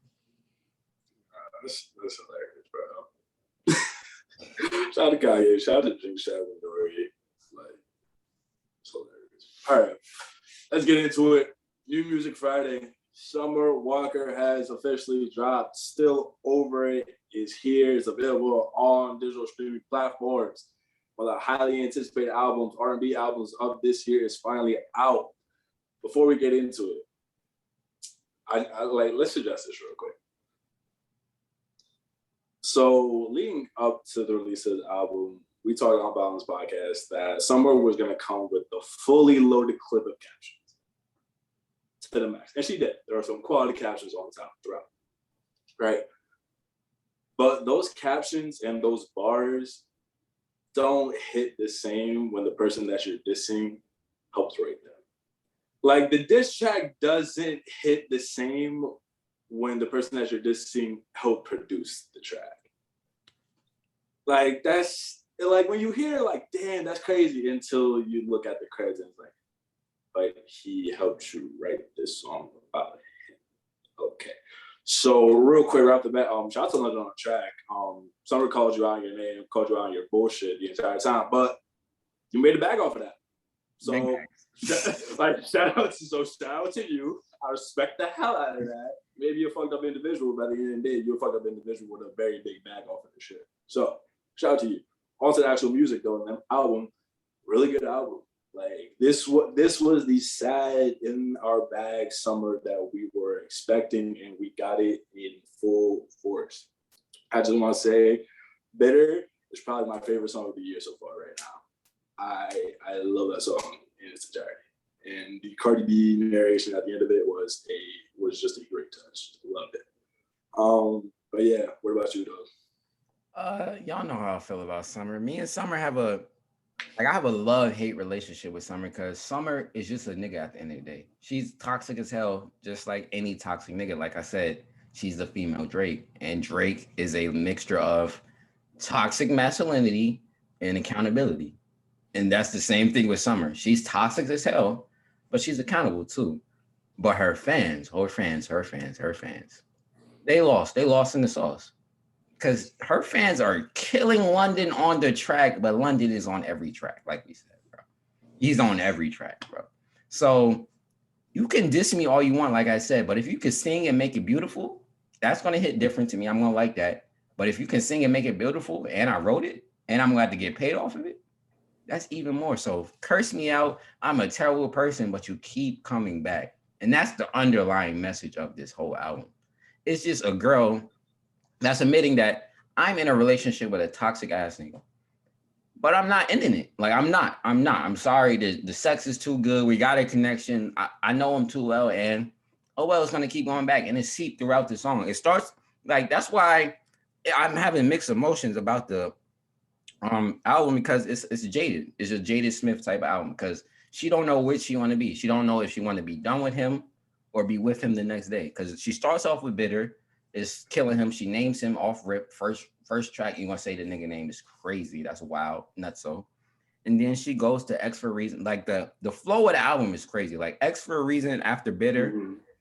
That's hilarious, bro. Shout out to Kanye. Shout out to Jim Shad and Nori. Like, it's hilarious. All right, let's get into it. New Music Friday. Summer Walker has officially dropped. Still Over It is here. It's available on digital streaming platforms. One of the highly anticipated albums, R&B albums of this year, is finally out. Before we get into it, let's address this real quick. So, leading up to the release of the album, we talked about on this podcast that Summer was going to come with the fully loaded clip of captions to the max. And she did. There are some quality captions on time throughout, right? But those captions and those bars don't hit the same when the person that you're dissing helps write them. Like the diss track doesn't hit the same when the person that you're dissing helped produce the track. Like that's like when you hear like, damn, that's crazy until you look at the credits and it's like, but he helped you write this song about him. Okay. So real quick, right off the bat, shout out to London on the track. Summer called you out on your name, called you out on your bullshit the entire time, but you made a bag off of that. So like shout out to you. I respect the hell out of that. Maybe you're a fucked up individual, but at the end of the day, you're a fucked up individual with a very big bag off of the shit. So shout out to you. On to the actual music though, and the album, really good album. Like this was the sad in our bag summer that we were expecting, and we got it in full force. I just want to say, Bitter is probably my favorite song of the year so far right now. I love that song in its entirety, and the Cardi B narration at the end of it was just a great touch. Loved it. But yeah, what about you though? Y'all know how I feel about Summer. Me and Summer have a love-hate relationship with Summer because Summer is just a nigga at the end of the day. She's toxic as hell, just like any toxic nigga. Like I said, she's the female Drake, and Drake is a mixture of toxic masculinity and accountability. And that's the same thing with Summer. She's toxic as hell, but she's accountable too. But her fans, they lost in the sauce. Because her fans are killing London on the track, but London is on every track, like we said, bro. He's on every track, bro. So you can diss me all you want, like I said, but if you can sing and make it beautiful, that's going to hit different to me. I'm going to like that. But if you can sing and make it beautiful, and I wrote it, and I'm glad to get paid off of it, that's even more. So curse me out. I'm a terrible person, but you keep coming back. And that's the underlying message of this whole album. It's just a girl that's admitting that I'm in a relationship with a toxic ass nigga. But I'm not ending it. Like, I'm not. I'm sorry. The sex is too good. We got a connection. I know him too well. And, oh, well, it's going to keep going back. And it seeped throughout the song. It starts, like, that's why I'm having mixed emotions about the album because it's jaded. It's a Jaded Smith type of album because she don't know which she want to be. She don't know if she want to be done with him or be with him the next day. Because she starts off with Bitter. Is killing him. She names him off rip. First track, you're gonna say the nigga name is crazy. That's wild, nutso. And then she goes to X for a Reason. Like the flow of the album is crazy. Like X for a Reason after Bitter,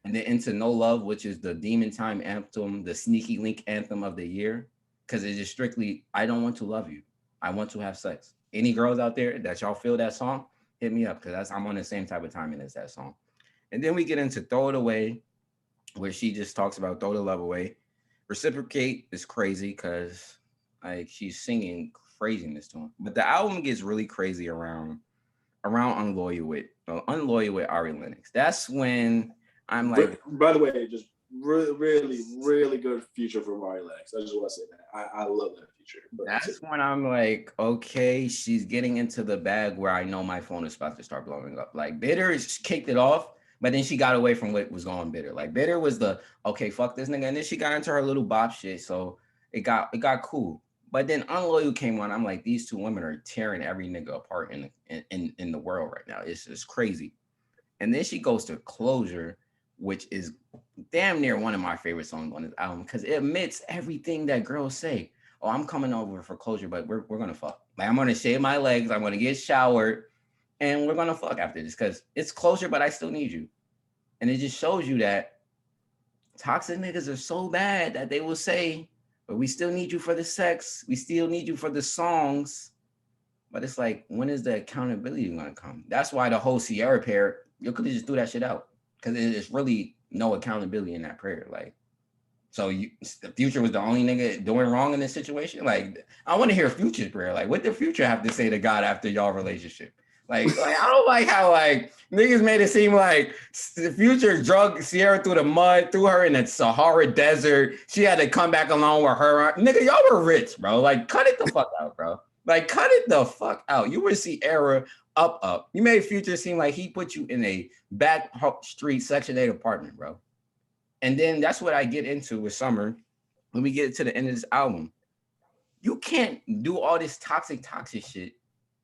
and then into No Love, which is the Demon Time anthem, the Sneaky Link anthem of the year. Because it's just strictly, I don't want to love you. I want to have sex. Any girls out there that y'all feel that song, hit me up because I'm on the same type of timing as that song. And then we get into Throw It Away, where she just talks about throw the love away. Reciprocate is crazy because like she's singing craziness to him. But the album gets really crazy around Unloyal with Ari Lennox. That's when I'm like, by the way, just really good feature from Ari Lennox. I just want to say that I love that feature. That's when I'm like, okay, she's getting into the bag where I know my phone is about to start blowing up. Like Bitter has kicked it off. But then she got away from what was going Bitter. Like Bitter was the, okay, fuck this nigga. And then she got into her little bop shit. So it got cool. But then Unloyal came on. I'm like, these two women are tearing every nigga apart in the world right now. It's just crazy. And then she goes to Closure, which is damn near one of my favorite songs on this album because it admits everything that girls say. Oh, I'm coming over for closure, but we're going to fuck. Like I'm going to shave my legs. I'm going to get showered. And we're going to fuck after this because it's closure, but I still need you. And it just shows you that toxic niggas are so bad that they will say, but we still need you for the sex. We still need you for the songs. But it's like, when is the accountability going to come? That's why the whole Sierra pair, you could have just threw that shit out because it's really no accountability in that prayer. Like, so the Future was the only nigga doing wrong in this situation? Like, I want to hear Future's prayer. Like, what did Future have to say to God after y'all relationship? Like I don't like how like niggas made it seem like the Future drug Sierra through the mud, threw her in the Sahara desert. She had to come back along with her. Nigga, y'all were rich, bro. Like, cut it the fuck out, bro. Like, cut it the fuck out. You were Sierra up. You made Future seem like he put you in a back street Section 8 apartment, bro. And then that's what I get into with Summer when we get to the end of this album. You can't do all this toxic shit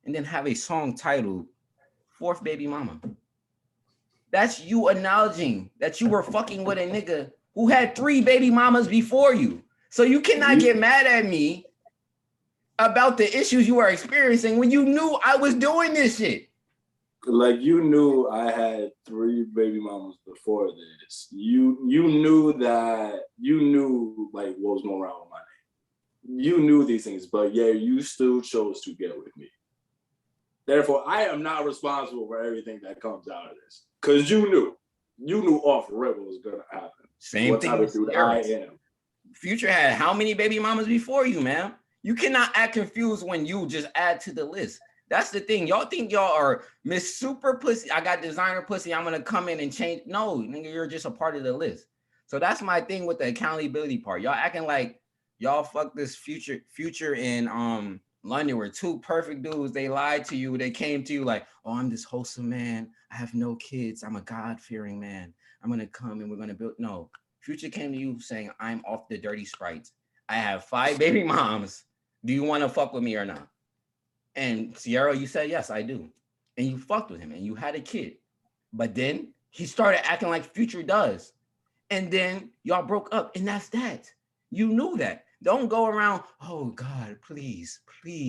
and then have a song titled Fourth Baby Mama. That's you acknowledging that you were fucking with a nigga who had 3 baby mamas before you. So you cannot get mad at me about the issues you are experiencing when you knew I was doing this shit. Like, you knew I had 3 baby mamas before this. You knew like what was going around with my name. You knew these things, but yeah, you still chose to get with me. Therefore, I am not responsible for everything that comes out of this. Because you knew off rip what was gonna happen. Same what thing. Type of dude I am. Future had how many baby mamas before you, man? You cannot act confused when you just add to the list. That's the thing. Y'all think y'all are Miss Super Pussy. I got designer pussy. I'm gonna come in and change. No, nigga, you're just a part of the list. So that's my thing with the accountability part. Y'all acting like y'all fuck this future in London were 2 perfect dudes. They lied to you. They came to you like, oh, I'm this wholesome man. I have no kids. I'm a God-fearing man. I'm gonna come and we're gonna build. No, Future came to you saying, I'm off the dirty sprites. I have 5 baby moms. Do you want to fuck with me or not? And Tyaire, you said, yes, I do. And you fucked with him and you had a kid. But then he started acting like Future does. And then y'all broke up and that's that. You knew that. Don't go around, oh God, please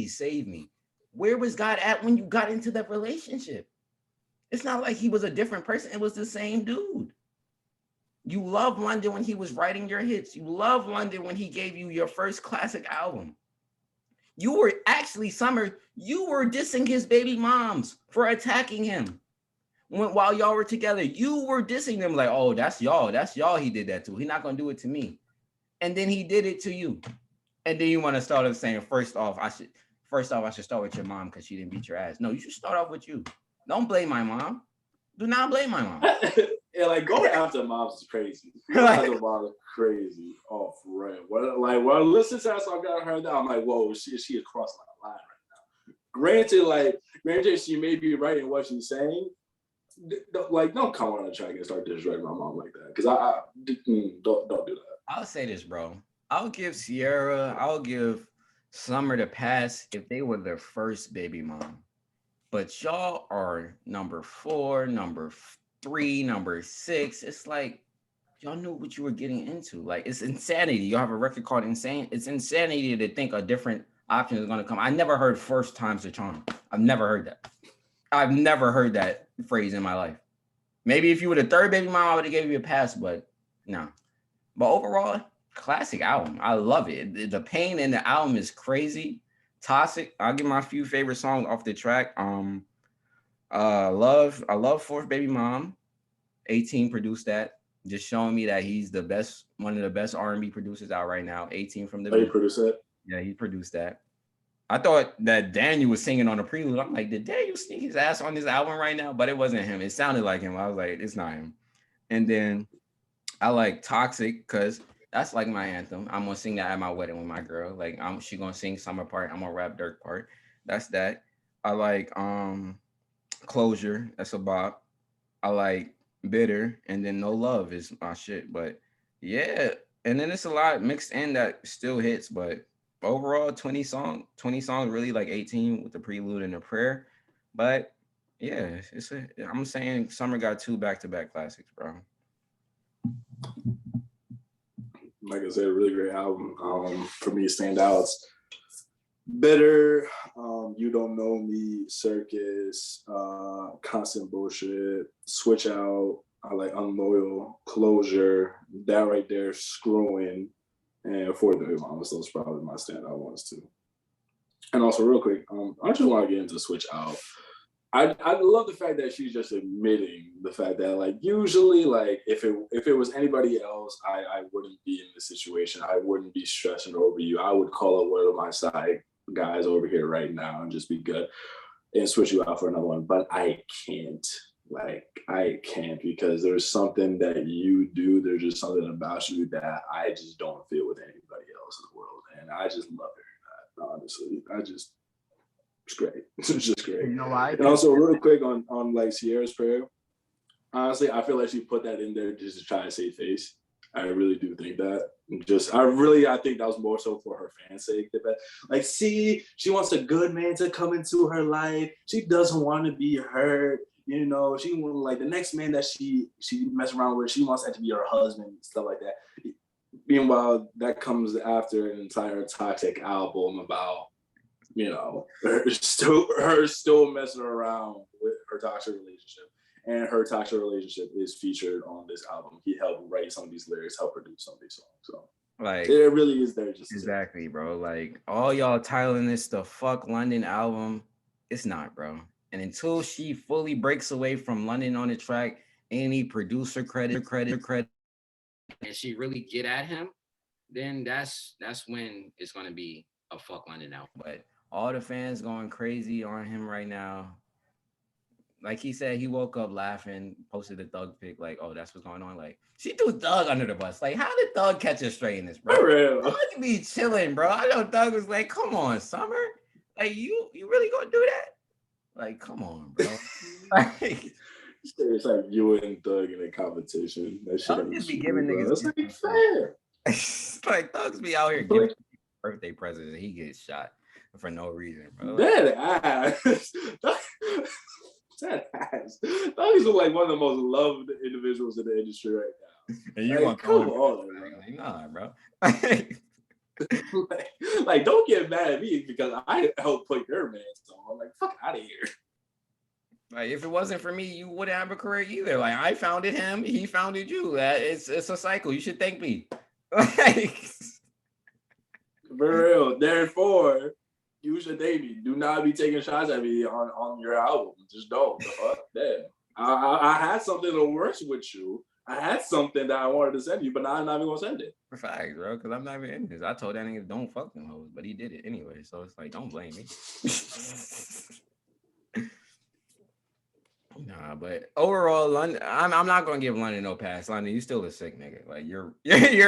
save me. Where was God at when you got into that relationship? It's not like he was a different person. It was the same dude. You loved London when he was writing your hits. You loved London when he gave you your first classic album. You were actually, Summer, you were dissing his baby moms for attacking him. While y'all were together, you were dissing them like, oh, that's y'all he did that to. He's not going to do it to me. And then he did it to you. And then you want to start off saying, first off, I should start with your mom because she didn't beat your ass. No, you should start off with you. Don't blame my mom. Do not blame my mom. Yeah, like going after moms is crazy. Going after moms is crazy. Oh, for real. When I listen to that song, I got her down. I'm like, whoa, she is crossing my line right now. Granted, she may be right in what she's saying. Don't come on the track and start disrespecting my mom like that. Because I don't do that. I'll say this, bro. I'll give Tyaire, I'll give Summer the pass if they were their first baby mom. But y'all are number 4, number 3, number 6. It's like y'all knew what you were getting into. Like, it's insanity. Y'all have a record called Insane. It's insanity to think a different option is going to come. I never heard first time's the charm. I've never heard that. I've never heard that phrase in my life. Maybe if you were the 3rd baby mom, I would have gave you a pass, but no. But overall, classic album. I love it. The pain in the album is crazy. Toxic. I'll give my few favorite songs off the track. I love Fourth Baby Mom. 18 produced that. Just showing me that he's one of the best R&B producers out right now. 18 from the. Oh, he produced it? Yeah, he produced that. I thought that Daniel was singing on the prelude. I'm like, did Daniel sneak his ass on this album right now? But it wasn't him. It sounded like him. I was like, it's not him. And then I like Toxic because that's like my anthem. I'm gonna sing that at my wedding with my girl. Like she gonna sing Summer part. I'm gonna rap Dirk part. That's that. I like Closure. That's a bop. I like Bitter, and then No Love is my shit. But yeah, and then it's a lot mixed in that still hits. But overall, 20 songs really like 18 with the prelude and the prayer. But yeah, I'm saying Summer got 2 back-to-back classics, bro. Like I said, really great album. For me, standouts: Bitter, You Don't Know Me, Circus, Constant Bullshit, Switch Out. I like Unloyal, Closure. That right there, Screwing, and For the Mamas. Those are probably my standout ones too. And also, real quick, I just want to get into Switch Out. I love the fact that she's just admitting the fact that, like, usually, like, if it was anybody else, I wouldn't be in this situation. I wouldn't be stressing over you. I would call up one of my side guys over here right now and just be good and switch you out for another one. But I can't. Like, I can't, because there's something that you do. There's just something about you that I just don't feel with anybody else in the world. And I just love hearing that, honestly. It's great. It's just great. You know why? And also, real quick on like Sierra's prayer, honestly, I feel like she put that in there just to try to save face. I really do think that. I think that was more so for her fans' sake. Like, see, she wants a good man to come into her life. She doesn't want to be hurt. You know, she want like the next man that she mess around with. She wants that to be her husband, stuff like that. Meanwhile, that comes after an entire toxic album about, you know, her still messing around with her toxic relationship. And her toxic relationship is featured on this album. He helped write some of these lyrics, help produce some of these songs. So like it really is there just exactly, bro. Like all y'all titling this the Fuck London album, it's not, bro. And until she fully breaks away from London on the track, any producer credit, and she really get at him, then that's when it's gonna be a Fuck London album. But all the fans going crazy on him right now. Like he said, he woke up laughing, posted a Thug pic, like, oh, that's what's going on. Like, she threw Thug under the bus. Like, how did Thug catch a stray in this, bro? For real. Thug be chilling, bro. I know Thug was like, come on, Summer. Like, you really gonna do that? Like, come on, bro. Like, it's like you and Thug in a competition. That shit Thug just be giving niggas. It's like fair. Like, Thugs be out here giving birthday presents and he gets shot for no reason, bro. Like, that ass. That ass. Thug is like one of the most loved individuals in the industry right now. And you like, come on, like, nah, bro. like, don't get mad at me because I helped put your man song. Like, fuck out of here. Like, if it wasn't for me, you wouldn't have a career either. Like, I founded him, he founded you. It's a cycle. You should thank me. Like, for real. Therefore, you should thank me. Do not be taking shots at me on your album. Just don't. The fuck that. I had something to work with you. I had something that I wanted to send you, but now I'm not even gonna send it. For facts, bro, because I'm not even in this. I told that nigga don't fuck them hoes, but he did it anyway. So it's like, don't blame me. Nah, but overall, London, I'm not gonna give London no pass. London, you still a sick nigga. Like you're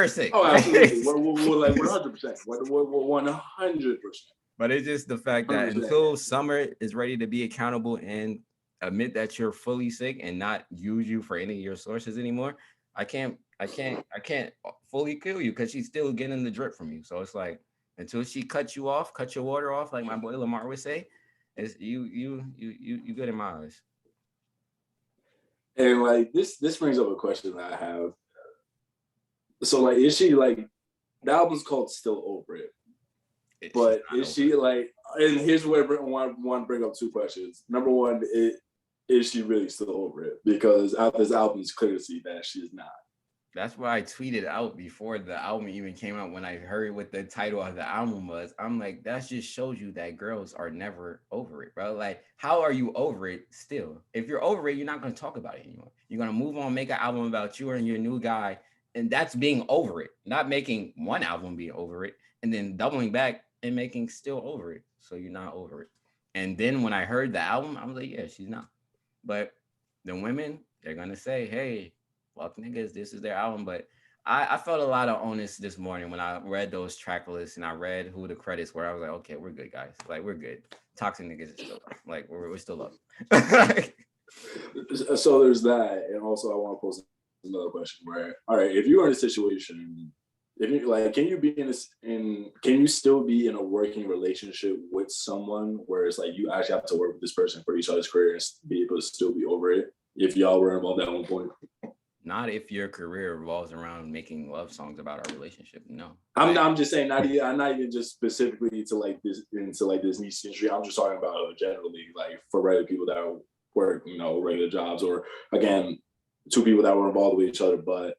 sick. Oh, absolutely. We're like 100%. 100%. But it's just the fact that 100%. Until Summer is ready to be accountable and admit that you're fully sick and not use you for any of your sources anymore, I can't fully kill you because she's still getting the drip from you. So it's like until she cuts you off, cut your water off, like my boy Lamar would say, it's you good in my eyes. And like this brings up a question that I have. So like, is she like, the album's called Still Over It? But is she like, and here's where I want to bring up two questions. Number one, is she really still over it? Because after this album, it's clear to see that she's not. That's why I tweeted out before the album even came out. When I heard what the title of the album was, I'm like, that just shows you that girls are never over it, bro. Like, how are you over it still? If you're over it, you're not going to talk about it anymore. You're going to move on, make an album about you and your new guy. And that's being over it, not making one album be over it and then doubling back and making still over it. So you're not over it. And then when I heard the album, I was like, yeah, she's not. But the women, they're going to say, hey, fuck niggas, this is their album. But I felt a lot of onus this morning when I read those track lists and I read who the credits were. I was like, okay, we're good, guys. Like, we're good. Toxic niggas is still up. Like, we're still up. So there's that. And also I want to pose another question where, all right, if you are in a situation, if you like, can you still be in a working relationship with someone where it's like you actually have to work with this person for each other's career and be able to still be over it if y'all were involved at one point? Not if your career revolves around making love songs about our relationship. No, I'm just saying. I'm not even just specifically to like this niche industry. I'm just talking about generally, like for regular people that work, regular jobs, or again, two people that were involved with each other, but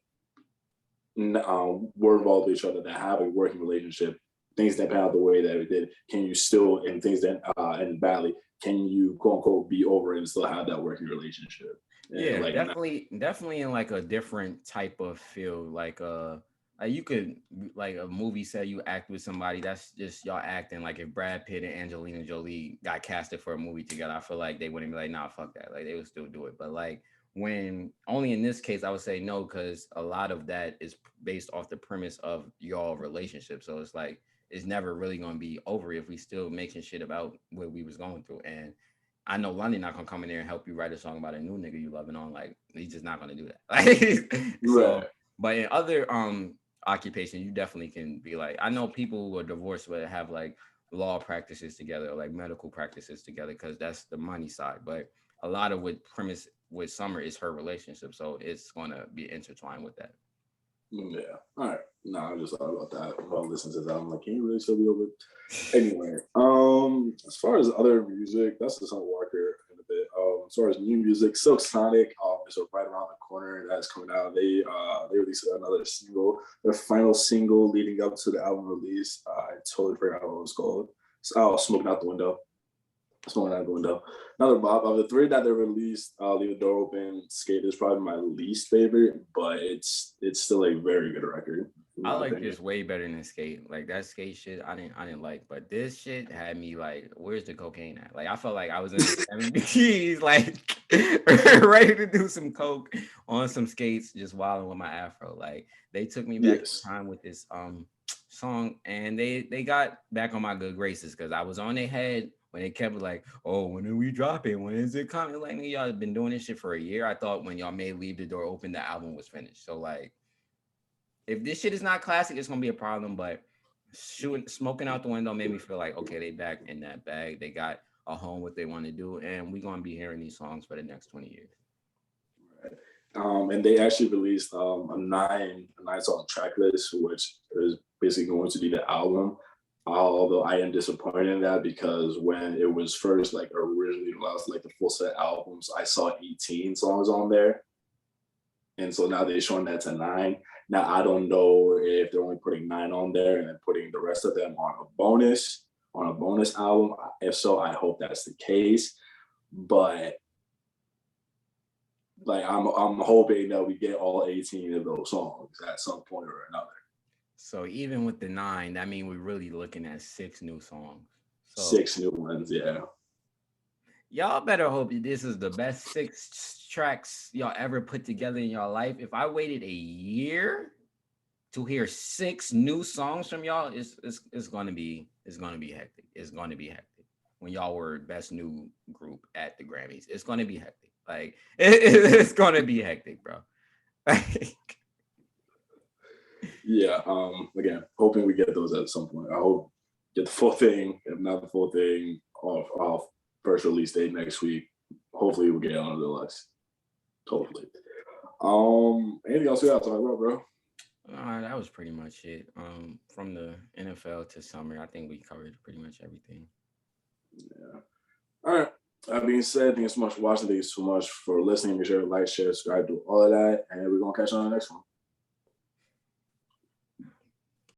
were involved with each other that have a working relationship. Things that pan out the way that it did. Can you still, and things that end badly, can you quote unquote be over it and still have that working relationship? Yeah, like, definitely in like a different type of field. Like you could, like a movie set, you act with somebody, that's just y'all acting. Like if Brad Pitt and Angelina Jolie got casted for a movie together, I feel like they wouldn't be like, nah, fuck that. Like they would still do it. But like when only in this case, I would say no, because a lot of that is based off the premise of y'all relationship. So it's like it's never really gonna be over if we still making shit about what we was going through. And I know London not gonna come in there and help you write a song about a new nigga you loving on. Like he's just not gonna do that. Like, so, but in other occupation, you definitely can be like, I know people who are divorced but have like law practices together or like medical practices together because that's the money side. But a lot of what premise with Summer is her relationship, so it's gonna be intertwined with that. Yeah. All right. No, I just thought about that while listening to that. I'm like, can you really still be over? Anyway, as far as other music, that's the Summer Walker in a bit. As far as new music, Silk Sonic is right around the corner. That's coming out. They released another single, their final single leading up to the album release. I totally forgot what it was called. Smoking Out the Window. Smoking Out the Window. Another bop. Of the three that they released, Leave the Door Open, Skate is probably my least favorite, but it's still a very good record. In I my like opinion. this way better than Skate. Like that Skate shit, I didn't like, but this shit had me like, where's the cocaine at? Like I felt like I was in the 70s, like ready to do some coke on some skates, just wilding with my afro. Like they took me back Yes. in time with this song, and they got back on my good graces because I was on their head when they kept like, oh, when are we dropping? When is it coming? Like y'all have been doing this shit for a year. I thought when y'all made Leave the Door Open, the album was finished. So like if this shit is not classic, it's gonna be a problem. But shooting, smoking out the window made me feel like okay, they back in that bag. They got a home what they want to do, and we're gonna be hearing these songs for the next 20 years. And they actually released a nine song track list, which is basically going to be the album. Although I am disappointed in that because when it was first like originally released, like the full set albums, I saw 18 songs on there, and so now they're showing that to nine. Now I don't know if they're only putting nine on there and then putting the rest of them on a bonus album. If so, I hope that's the case. But like I'm hoping that we get all 18 of those songs at some point or another. So even with the nine, that means we're really looking at six new songs. So Six new ones, yeah. y'all better hope this is the best six tracks y'all ever put together in y'all life. If I waited a year to hear six new songs from y'all, it's gonna be hectic. It's gonna be hectic. When y'all were best new group at the Grammys, it's gonna be hectic. Like it's gonna be hectic, bro. Like, Yeah. Again, hoping we get those at some point. I hope get the full thing, if not the full thing, off first release date next week. Hopefully we'll get on the deluxe. Hopefully. Anything else we got to talk about, bro? that was pretty much it. From the NFL to summer, I think we covered pretty much everything. Yeah. All right. That being said, thank you so much for watching. Thank you so much for listening. Make sure to like, share, subscribe, do all of that. And we're going to catch you on the next one.